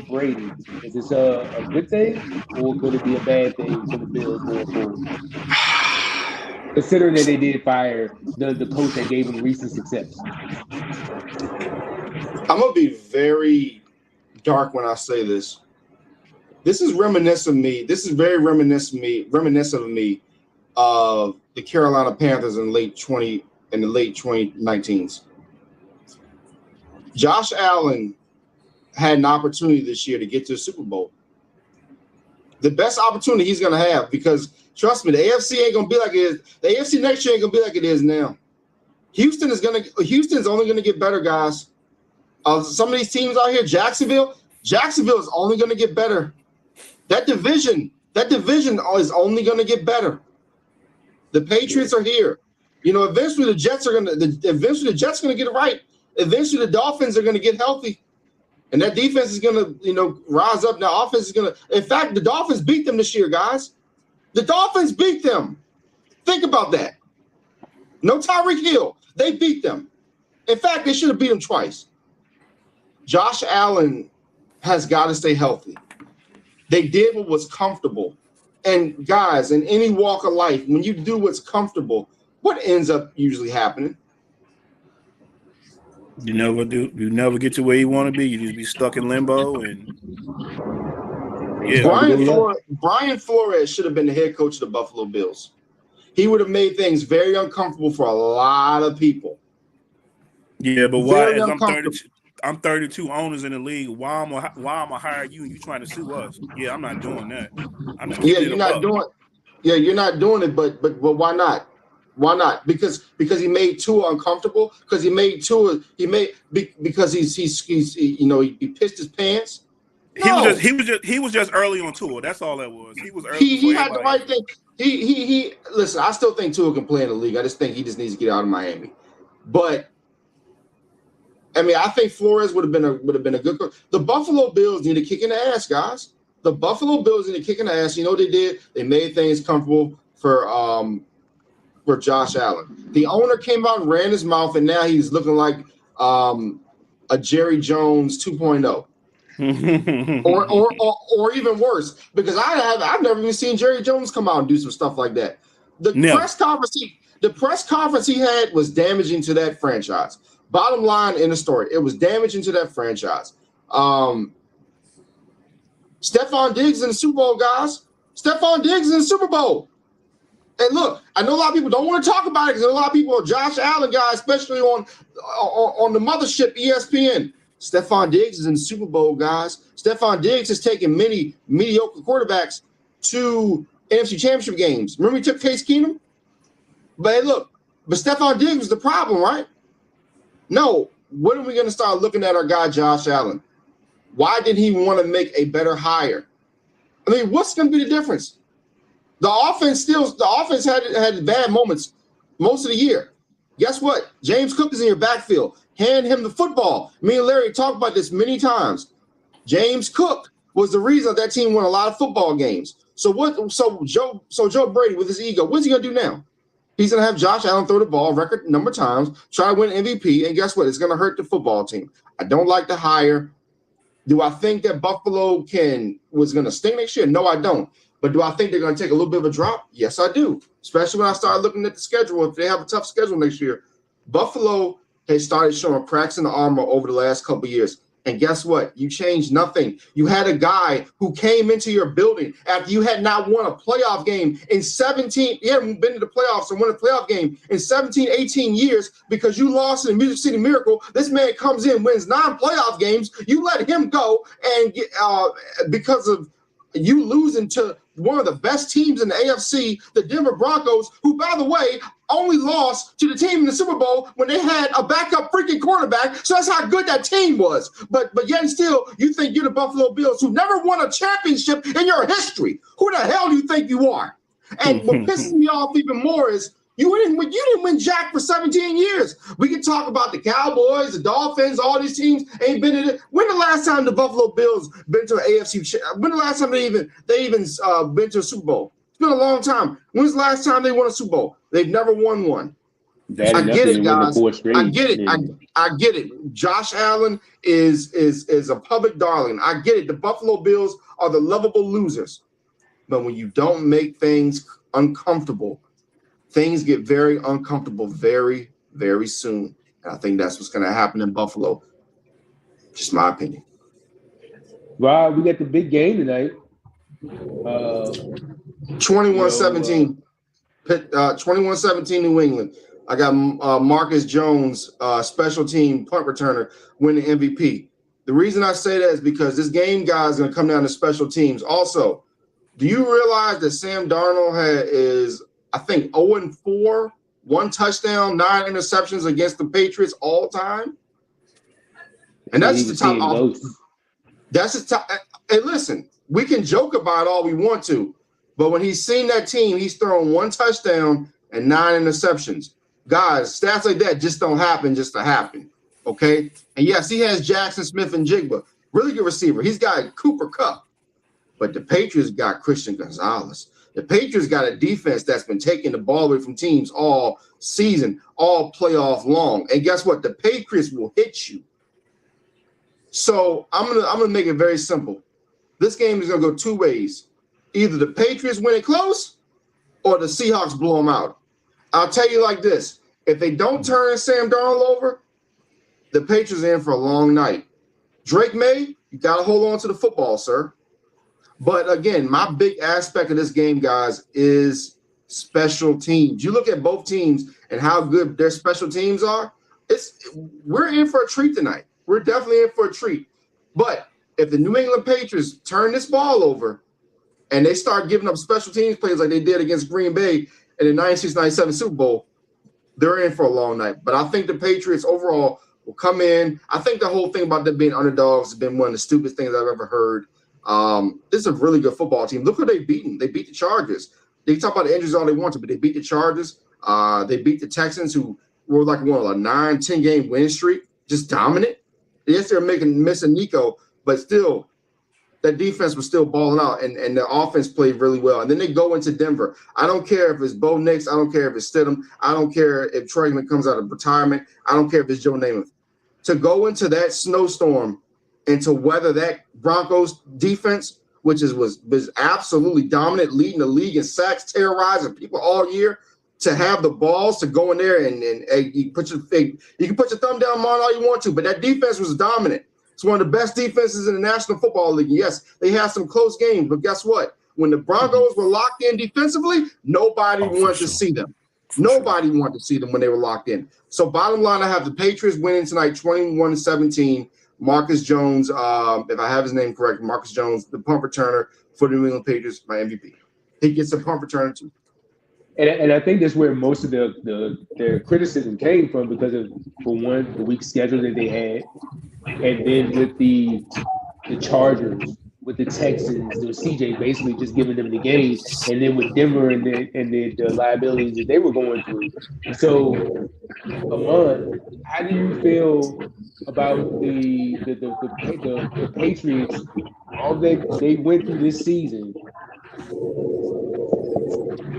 Brady. Is this a good thing, or could it be a bad thing for the Bills going forward? Considering that they did fire the coach that gave them recent success. I'm gonna be very dark when I say this. This is reminiscent of me. This is very reminiscent of me of the Carolina Panthers in the late 2019s. Josh Allen had an opportunity this year to get to the Super Bowl. The best opportunity he's going to have, because trust me, the AFC ain't going to be like it is. The AFC next year ain't going to be like it is now. Houston's only going to get better, guys. Some of these teams out here, Jacksonville is only going to get better. That division is only going to get better. The Patriots are here. Eventually the Jets are going to get it right. Eventually the Dolphins are going to get healthy. And that defense is going to, rise up. Now offense is going to – in fact, the Dolphins beat them this year, guys. The Dolphins beat them. Think about that. No Tyreek Hill. They beat them. In fact, they should have beat them twice. Josh Allen has got to stay healthy. They did what was comfortable. And guys, in any walk of life, when you do what's comfortable, what ends up usually happening? You never get to where you want to be. You just be stuck in limbo. And Brian Flores should have been the head coach of the Buffalo Bills. He would have made things very uncomfortable for a lot of people. Yeah, but why? I'm 32 owners in the league. Why am I hire you and you trying to sue us? Yeah, I'm not doing that. You're not doing it. But why not? Why not? Because he made Tua uncomfortable. Because he pissed his pants. No. He was just early on Tua. That's all that was. He was early. He had the right thing. He listen. I still think Tua can play in the league. I just think he just needs to get out of Miami. But I mean, I think Flores would have been a good coach. The Buffalo Bills need a kick in the ass, guys. The Buffalo Bills need a kick in the ass. You know what they did? They made things comfortable for Josh Allen. The owner came out and ran his mouth, and now he's looking like a Jerry Jones 2.0. or even worse, because I've never even seen Jerry Jones come out and do some stuff like that. The press conference he had was damaging to that franchise. Bottom line in the story, it was damaging to that franchise. Stephon Diggs in the Super Bowl, guys. Stephon Diggs in the Super Bowl. And look, I know a lot of people don't want to talk about it because a lot of people are Josh Allen guys, especially on the mothership ESPN. Stephon Diggs is in the Super Bowl, guys. Stephon Diggs has taken many mediocre quarterbacks to NFC Championship games. Remember he took Case Keenum? But hey, look, Stephon Diggs was the problem, right? No. When are we going to start looking at our guy Josh Allen? Why did he want to make a better hire? I mean, what's going to be the difference? The offense had bad moments most of the year. Guess what? James Cook is in your backfield. Hand him the football. Me and Larry talked about this many times. James Cook was the reason that team won a lot of football games. So Joe Brady with his ego, what's he gonna do now? He's gonna have Josh Allen throw the ball record number of times, try to win MVP, and guess what? It's gonna hurt the football team. I don't like the hire. Do I think that Buffalo was gonna stink next year? No, I don't. But do I think they're gonna take a little bit of a drop? Yes, I do. Especially when I start looking at the schedule. If they have a tough schedule next year, Buffalo has started showing cracks in the armor over the last couple of years. And guess what? You changed nothing. You had a guy who came into your building after you had not won a playoff game in 17. You haven't been to the playoffs and won a playoff game in 17, 18 years because you lost in the Music City Miracle. This man comes in, wins 9 playoff games. You let him go, and because of you losing to one of the best teams in the AFC, the Denver Broncos, who, by the way, only lost to the team in the Super Bowl when they had a backup freaking quarterback. So that's how good that team was. But yet and still, you think you're the Buffalo Bills, who never won a championship in your history. Who the hell do you think you are? And what pisses me off even more is you didn't win jack for 17 years. We can talk about the Cowboys, the Dolphins, all these teams ain't been in it. When the last time the Buffalo Bills been to an AFC? When the last time they even been to a Super Bowl? It's been a long time. When's the last time they won a Super Bowl? They've never won one. I get it, guys. I get it. I get it. Josh Allen is a public darling. I get it. The Buffalo Bills are the lovable losers. But when you don't make things uncomfortable, things get very uncomfortable very, very soon. And I think that's what's going to happen in Buffalo. Just my opinion. Rob, we got the big game tonight. 21-17. 21-17 New England. I got Marcus Jones, special team punt returner, winning MVP. The reason I say that is because this game, guys, is going to come down to special teams. Also, Do you realize that Sam Darnold is, I think, 0-4, 1 touchdown, 9 interceptions against the Patriots all time? And that's the top. That's the top. Hey, listen, we can joke about it all we want to, but when he's seen that team, he's thrown 1 touchdown and 9 interceptions. Guys, stats like that just don't happen just to happen. Okay? And yes, he has Jackson Smith and Jigba. Really good receiver. He's got Cooper Kupp. But the Patriots got Christian Gonzalez. The Patriots got a defense that's been taking the ball away from teams all season, all playoff long. And guess what? The Patriots will hit you. So I'm gonna make it very simple. This game is gonna go 2 ways. Either the Patriots win it close, or the Seahawks blow them out. I'll tell you like this: if they don't turn Sam Darnold over, the Patriots are in for a long night. Drake May, you gotta hold on to the football, sir. But again, my big aspect of this game, guys, is special teams. You look at both teams and how good their special teams are. We're in for a treat tonight. We're definitely in for a treat. But if the New England Patriots turn this ball over and they start giving up special teams plays like they did against Green Bay in the 96-97 Super Bowl, they're in for a long night. But I think the Patriots overall will come in. I think the whole thing about them being underdogs has been one of the stupidest things I've ever heard. This is a really good football team. Look who they've beaten. They beat the Chargers. They can talk about the injuries all they want to, but they beat the Chargers. They beat the Texans, who were like one of a 9-10 game win streak, just dominant. Yes, they're missing Nico, but still, that defense was still balling out, and the offense played really well. And then they go into Denver. I don't care if it's Bo Nix. I don't care if it's Stidham. I don't care if Troy Aikman comes out of retirement. I don't care if it's Joe Namath. To go into that snowstorm and to weather that Broncos defense, which was absolutely dominant, leading the league in sacks, terrorizing people all year, to have the balls to go in there and you can put your thumb down on all you want to, but that defense was dominant. It's one of the best defenses in the National Football League. Yes, they had some close games, but guess what? When the Broncos were locked in defensively, nobody wanted to see them. Nobody wanted to see them when they were locked in. So bottom line, I have the Patriots winning tonight 21-17. Marcus Jones, if I have his name correct, Marcus Jones, the punt returner for the New England Patriots, my MVP. He gets a punt returner too. And I think that's where most of their criticism came from, because of, for one, the weak schedule that they had, and then with the Chargers, with the Texans, the CJ basically just giving them the game, and then with Denver and the liabilities that they were going through. So, Amon, how do you feel about the Patriots? All that they went through this season.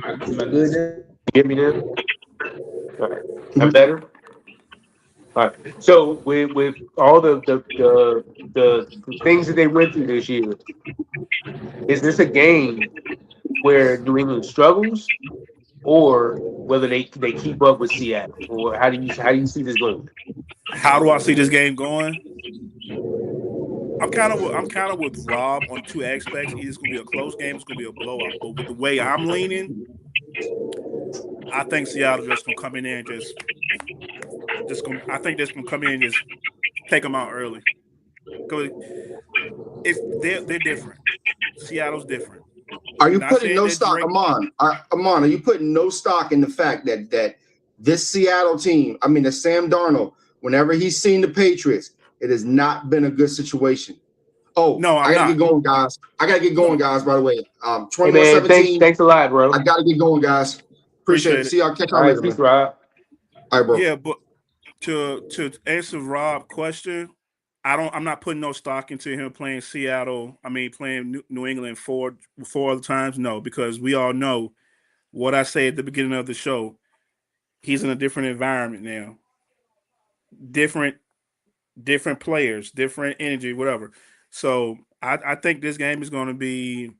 Am I good now? Get me there? All right. I'm better? All right. So with all the things that they went through this year, is this a game where New England struggles, or whether they keep up with Seattle? Or how do you see this going? How do I see this game going? I'm kind of with Rob on 2 aspects. Either it's gonna be a close game, it's gonna be a blowout. But with the way I'm leaning, I think Seattle just gonna come in there and I think they're gonna come in and just take them out early. Because they're different. Seattle's different. Are you putting no stock, Amon? Are you putting no stock in the fact that this Seattle team, I mean, the Sam Darnold, whenever he's seen the Patriots, it has not been a good situation. Oh, no, I gotta get going, guys. By the way. 21-17. Hey, thanks a lot, bro. I gotta get going, guys. Appreciate it. See y'all. Catch y'all later. Peace, Rob. All right, bro. Yeah, but to answer Rob's question, I'm not putting no stock into him playing Seattle. I mean, playing New England four other times. No, because we all know what I say at the beginning of the show. He's in a different environment now. Different players, different energy, whatever. So I think this game is going to be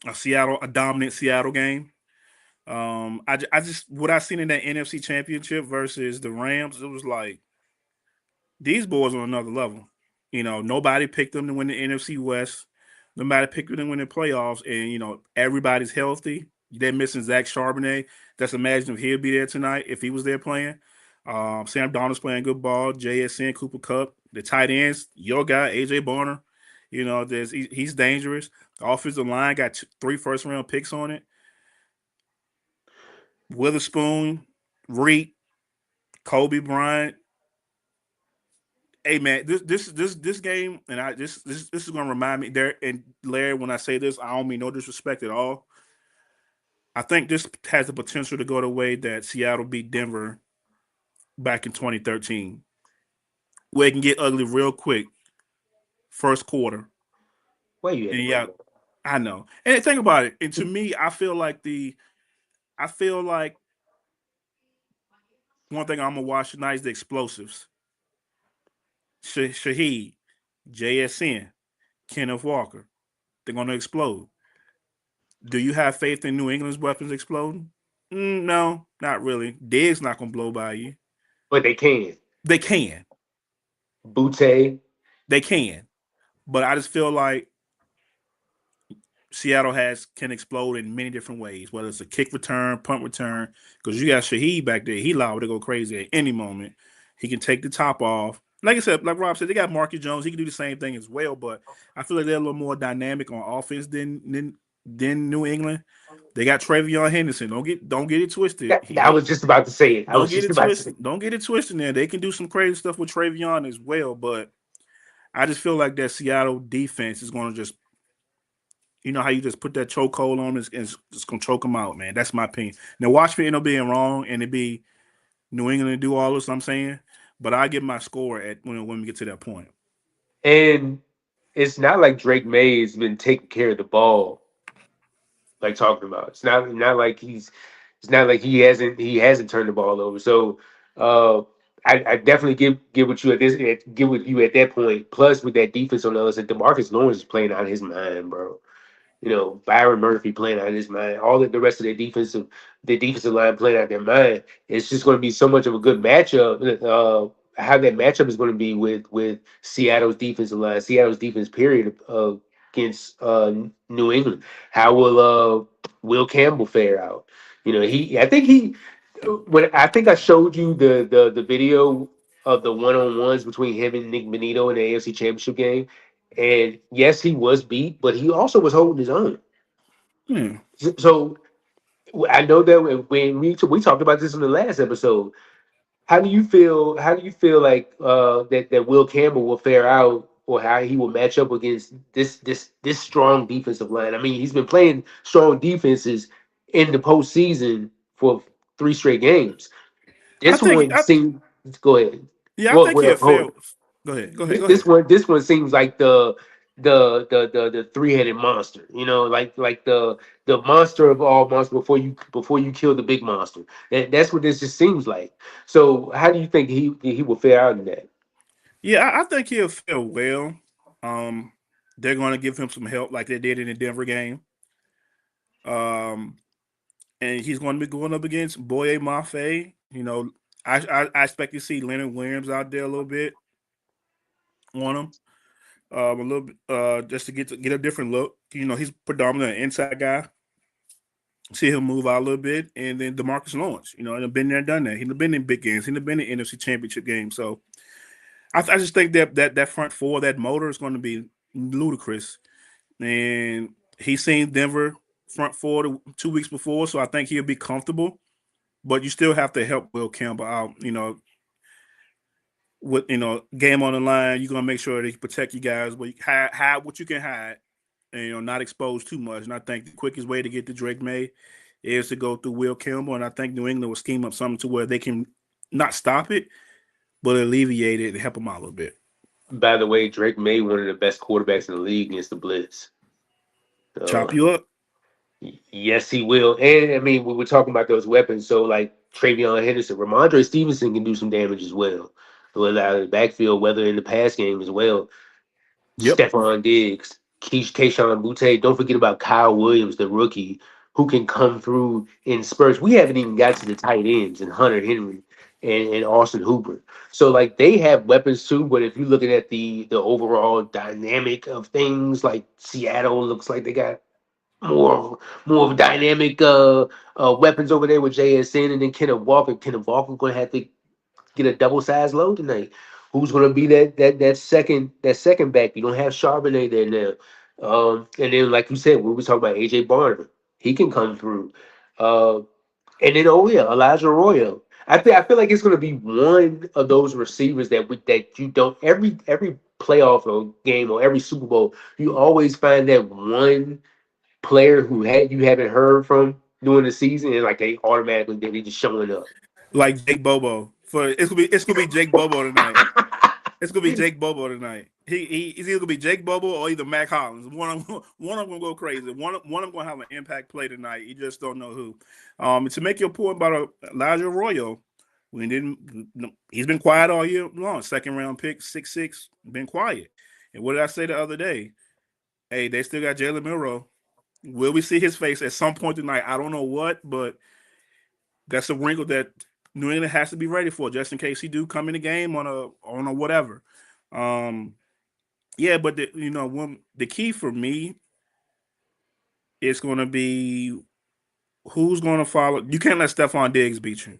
a dominant Seattle game. I just what I seen in that NFC Championship versus the Rams, it was like these boys on another level. You know, nobody picked them to win the NFC West. Nobody picked them to win the playoffs, and everybody's healthy. They're missing Zach Charbonnet. Just imagine if he'll be there tonight if he was there playing. Sam Darnold's playing good ball. JSN, Cooper Kupp, the tight ends, your guy AJ Barner. You know, he's dangerous. The offensive line got 3 first-round picks on it. Witherspoon, Reed, Kobe Bryant. Hey man, this game, and this is gonna remind me there. And Larry, when I say this, I don't mean no disrespect at all. I think this has the potential to go the way that Seattle beat Denver back in 2013, where it can get ugly real quick. First quarter, Where you at? and yeah, I know. And think about it. And to me, I feel like one thing I'm gonna watch tonight is the explosives. Shaheed, JSN, Kenneth Walker. They're gonna explode. Do you have faith in New England's weapons exploding? No, not really. Diggs not gonna blow by you. But they can. They can, Butte. they can, but I just feel like Seattle can explode in many different ways, whether it's a kick return, punt return, because you got Shaheed back there. He liable to go crazy at any moment. He can take the top off. Like I said, like Rob said, they got Marcus Jones. He can do the same thing as well, but I feel like they're a little more dynamic on offense than New England. They got Travion Henderson. Don't get it twisted. I was just about to say it. I Don't was get just it about to say twisted. Don't get it twisted. There, they can do some crazy stuff with Travion as well, but I just feel like that Seattle defense is going to just, you know how you just put that chokehold on and it's going to choke them out, man. That's my opinion. Now, watch me end up being wrong and it be New England to do all this, I'm saying, but I give my score at when we get to that point. And it's not like Drake May has been taking care of the ball, like talking about. It's not like he hasn't turned the ball over. So I definitely give with you give with you at that point. Plus with that defense on the other side, DeMarcus Lawrence is playing out of his mind, bro. You know, Byron Murphy playing out of his mind. All the rest of the defensive line playing out of their mind. It's just going to be so much of a good matchup. How that matchup is going to be with Seattle's defensive line, Seattle's defense period against New England. How will Will Campbell fare out? You know, I think I showed you the video of the one-on-ones between him and Nick Benito in the AFC Championship game. And yes, he was beat, but he also was holding his own. Hmm. So I know that when we talked about this in the last episode. How do you feel? How do you feel like that Will Campbell will fare out, or how he will match up against this strong defensive line? I mean, he's been playing strong defenses in the postseason for 3 straight games. I This think, one seems. Go ahead. yeah, I Well, think he'll hold on. fail. Go ahead. Go This ahead. one seems like the three-headed monster. You know, like the monster of all monsters before you kill the big monster. That's what this just seems like. So how do you think he will fare out in that? Yeah, I think he'll fail well. Um, they're going to give him some help like they did in the Denver game. Um, and he's going to be going up against Boye Mafe. You know, I expect to see Leonard Williams out there a little bit on him. A little bit, just to get a different look. You know, he's predominantly an inside guy. See him move out a little bit, and then DeMarcus Lawrence. You know, and been there, done that. He's been in big games. He's been in NFC Championship games. So I just think that front four, that motor is going to be ludicrous. And he's seen Denver front four 2 weeks before, so I think he'll be comfortable. But you still have to help Will Campbell out. You know, with game on the line, you're gonna make sure that you protect you guys, but you hide what you can hide, and not expose too much. And I think the quickest way to get to Drake May is to go through Will Campbell, and I think New England will scheme up something to where they can not stop it, but alleviate it and help them out a little bit. By the way, Drake May, one of the best quarterbacks in the league against the blitz. Chop you up. Yes, he will. And I mean, we were talking about those weapons. So like Travion Henderson, Ramondre Stevenson can do some damage as well. Whether out of the backfield, whether in the pass game as well. Yep. Stephon Diggs, Keyshawn Butte. Don't forget about Kyle Williams, the rookie, who can come through in spurts. We haven't even got to the tight ends and Hunter Henry and Austin Hooper. So like they have weapons too, but if you're looking at the overall dynamic of things, like Seattle looks like they got more of dynamic weapons over there with JSN and then Kenneth Walker. Kenneth Walker going to have to get a double sized load tonight. who's going to be that second back. You don't have Charbonnet there now. And then, like you said, we were talking about AJ Barner. He can come through. And then, oh yeah, Elijah Royal. I feel like it's going to be one of those receivers that you don't every playoff or game or every Super Bowl, you always find that one player you haven't heard from during the season, and like they just showing up. Like Jake Bobo. It's gonna be Jake Bobo tonight. It's gonna be Jake Bobo tonight. He's either gonna be Jake Bobo or either Mac Hollins. One of them gonna go crazy. One of them gonna have an impact play tonight. You just don't know who. To make your point about Elijah Arroyo, he's been quiet all year long. Second round pick, 6'6", been quiet. And what did I say the other day? Hey, they still got Jalen Milroe. Will we see his face at some point tonight? I don't know what, but that's a wrinkle that New England has to be ready for, just in case he do come in the game on a whatever. Yeah, but the key for me is going to be who's going to follow. You can't let Stephon Diggs beat you.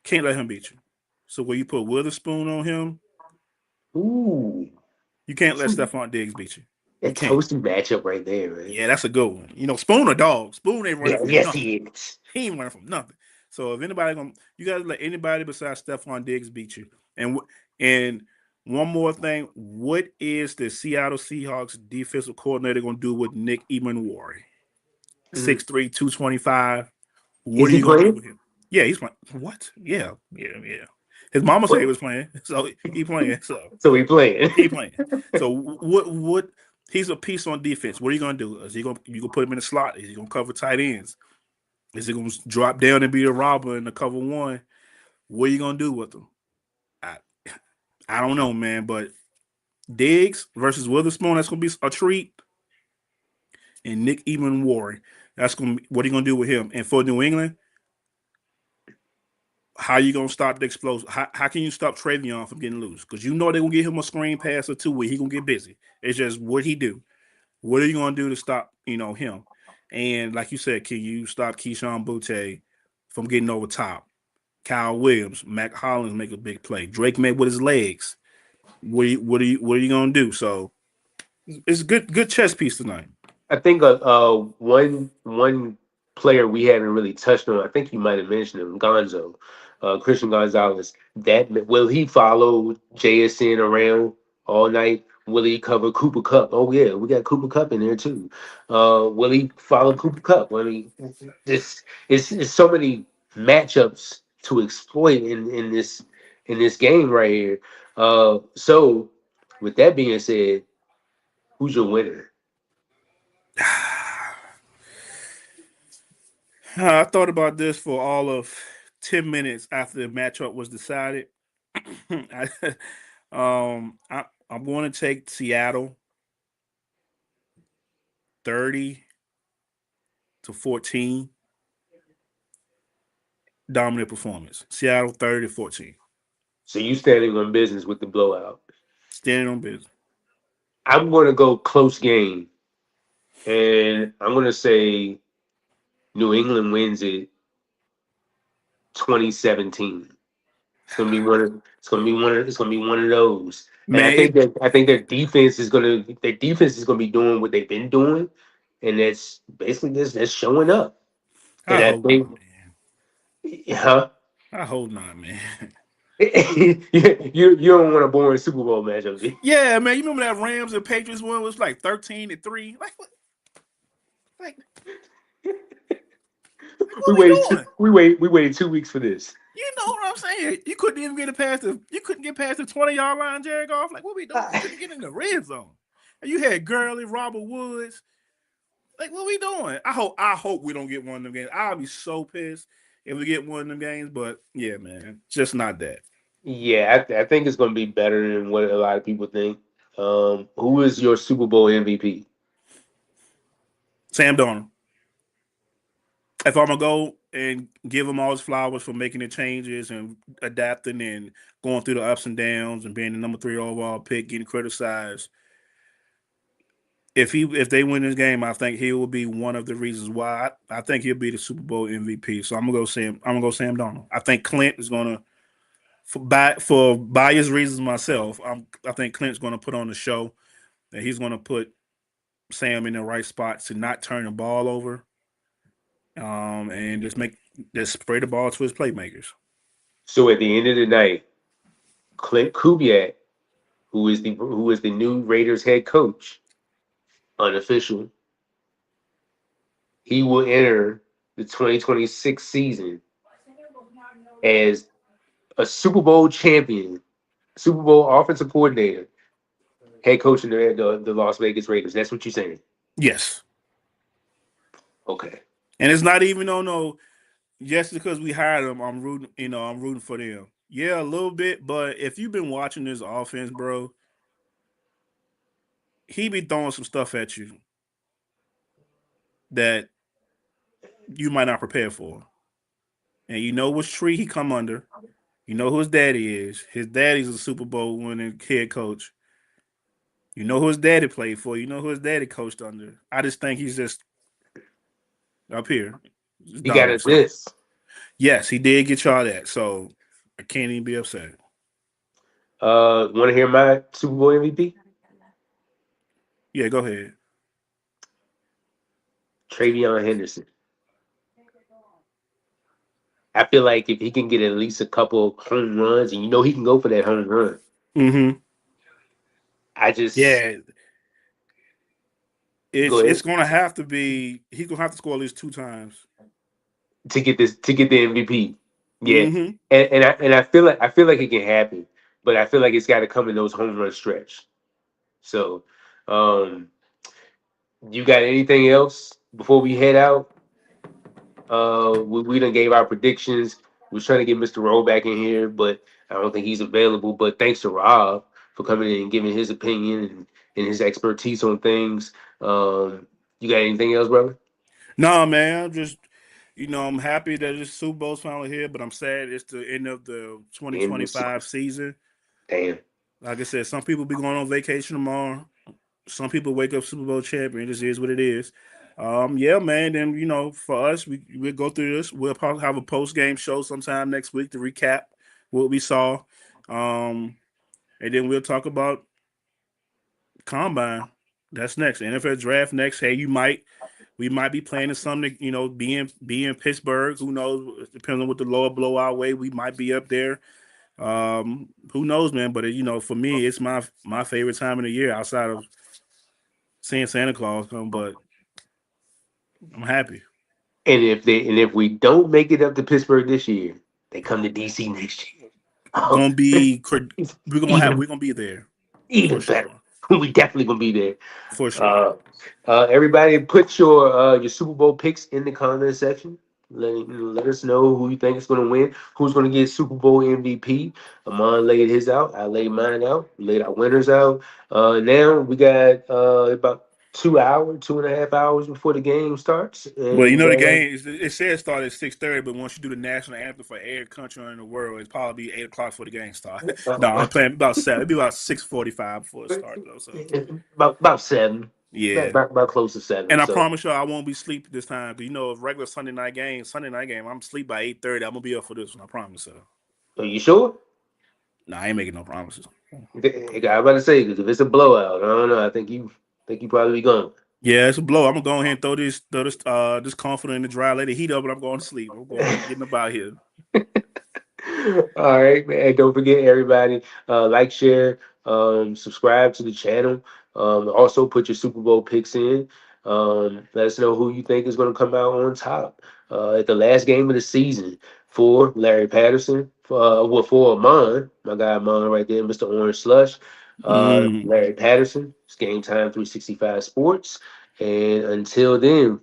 Can't let him beat you. So where you put Witherspoon on him, Ooh, you can't let Stephon Diggs beat you. You that can't. toasty matchup right there, man. Yeah, that's a good one. Spoon a dog. Spoon ain't running from Yes, nothing. he is. He ain't running from nothing. So if you guys let anybody besides Stephon Diggs beat you. And one more thing, what is the Seattle Seahawks defensive coordinator going to do with Nick Emanwari? 6'3", 225. What Is are he you going to do playing? with him? Yeah, he's playing. What? Yeah. His mama said What? he was playing, so he playing. So he playing. He playing. So what? He's a piece on defense. What are you going to do? You gonna put him in the slot? Is he going to cover tight ends? Is he going to drop down and be a robber in the cover one? What are you going to do with him? I don't know, man. But Diggs versus Witherspoon, that's going to be a treat. And Nick Emanwari, that's going to be, what are you going to do with him? And for New England, how are you going to stop the explosion? How can you stop Travion from getting loose? Because they're going to get him a screen pass or two where he's going to get busy. It's just what he do. What are you going to do to stop, him? And like you said, can you stop Keyshawn Butte from getting over top? Kyle Williams, Mac Hollins make a big play. Drake made with his legs. What are you gonna do? So it's a good chess piece tonight. I think one player we haven't really touched on. I think you might have mentioned him, Gonzo, Christian Gonzalez. Will he follow JSN around all night? Will he cover Cooper Cup? Oh yeah, we got Cooper Cup in there too. Will he follow Cooper Cup? I mean, this it's so many matchups to exploit in this game right here. So with that being said, who's your winner? I thought about this for all of 10 minutes after the matchup was decided. I'm going to take Seattle 30-14. Dominant performance. Seattle 30-14. So you standing on business with the blowout. Standing on business. I'm going to go close game, and I'm going to say New England wins it 2017. It's going to be one of those. And Man, I think their defense is going to be doing what they've been doing, and that's basically just showing up. And I I hope think, not, man. huh? I hope not, man. you don't want a boring Super Bowl matchup, do you? Yeah, man. You remember that Rams and Patriots one was like 13-3? Like what? Like what we doing? We waited 2 weeks for this. You know what I'm saying? You couldn't even get past the 20-yard line, Jared Goff. Like what we doing? You couldn't get in the red zone. And you had Gurley, Robert Woods. Like what we doing? I hope we don't get one of them games. I'll be so pissed if we get one of them games. But yeah, man, just not that. Yeah, I think it's going to be better than what a lot of people think. Who is your Super Bowl MVP? Sam Darnold. If I'm gonna go and give him all his flowers for making the changes and adapting and going through the ups and downs and being the number 3 overall pick, getting criticized, if they win this game, I think he will be one of the reasons why I think he'll be the Super Bowl MVP. So I'm gonna go Sam Darnold. I think Clint is gonna for bias reasons myself, I think Clint's going to put on the show that he's going to put Sam in the right spot to not turn the ball over, and just spray the ball to his playmakers. So at the end of the night, Clint Kubiak, who is the new Raiders head coach, unofficial, he will enter the 2026 season as a Super Bowl champion, Super Bowl offensive coordinator, head coach in the Las Vegas Raiders. That's what you're saying? Yes. Okay. And it's not even no. Just because we hired them, I'm rooting for them. Yeah, a little bit, but if you've been watching this offense, bro, he be throwing some stuff at you that you might not prepare for. And you know which tree he come under. You know who his daddy is. His daddy's a Super Bowl winning head coach. You know who his daddy played for. You know who his daddy coached under. I just think he's just up here. He got us this. Yes, he did get y'all that. So I can't even be upset. Want to hear my Super Bowl MVP? Yeah, go ahead. Travion Henderson. I feel like if he can get at least a couple home runs, and he can go for that home run. Mm-hmm. Go ahead. It's gonna have to be. He's gonna have to score at least 2 times to get the MVP. Yeah, mm-hmm. and I feel like it can happen, but I feel like it's got to come in those home run stretch. So, you got anything else before we head out? We done gave our predictions. We was trying to get Mr. Rowe back in here, but I don't think he's available. But thanks to Rob for coming in and giving his opinion and his expertise on things. You got anything else, brother? No, man. I'm just, I'm happy that this Super Bowl's finally here, but I'm sad it's the end of the 2025 season. Damn. Like I said, some people be going on vacation tomorrow. Some people wake up Super Bowl champion. It just is what it is. Yeah, man. Then for us, we'll go through this. We'll probably have a post game show sometime next week to recap what we saw, and then we'll talk about combine. That's next. NFL draft next. Hey, we might be planning something. Be in Pittsburgh. Who knows? Depending on what the lower blowout way, we might be up there. Who knows, man? But for me, it's my favorite time of the year outside of seeing Santa Claus come. But I'm happy. And if we don't make it up to Pittsburgh this year, they come to DC next year. We're gonna be there. Even better. Sure. We definitely gonna be there. For sure. Everybody put your Super Bowl picks in the comment section. Let us know who you think is going to win, who's going to get Super Bowl MVP. Amon laid his out. I laid mine out. We laid our winners out. Now we got about 2.5 hours before the game starts. And, well, the game, it says start at 6:30, but once you do the national anthem for every country in the world, it's probably be 8 o'clock before the game starts. No, I'm playing about 7. It'll be about 6:45 before it starts, though. So about 7. Yeah, about close to 7. And I promise you, I won't be asleep this time. Because regular Sunday night game, I'm asleep by 8:30. I'm gonna be up for this one. I promise you. Are you sure? No, I ain't making no promises. I was about to say, because if it's a blowout, I don't know. I think you probably be gone. Yeah, it's a blow. I'm gonna go ahead and throw this comforter in the dryer, let it heat up, and I'm going to sleep. I'm getting about here. All right, man. Don't forget, everybody, like, share, subscribe to the channel. Also, put your Super Bowl picks in. Let us know who you think is going to come out on top at the last game of the season for Larry Patterson, for Amon, my guy Amon right there, Mr. Orange Slush, Larry Patterson. It's Game Time 365 Sports. And until then,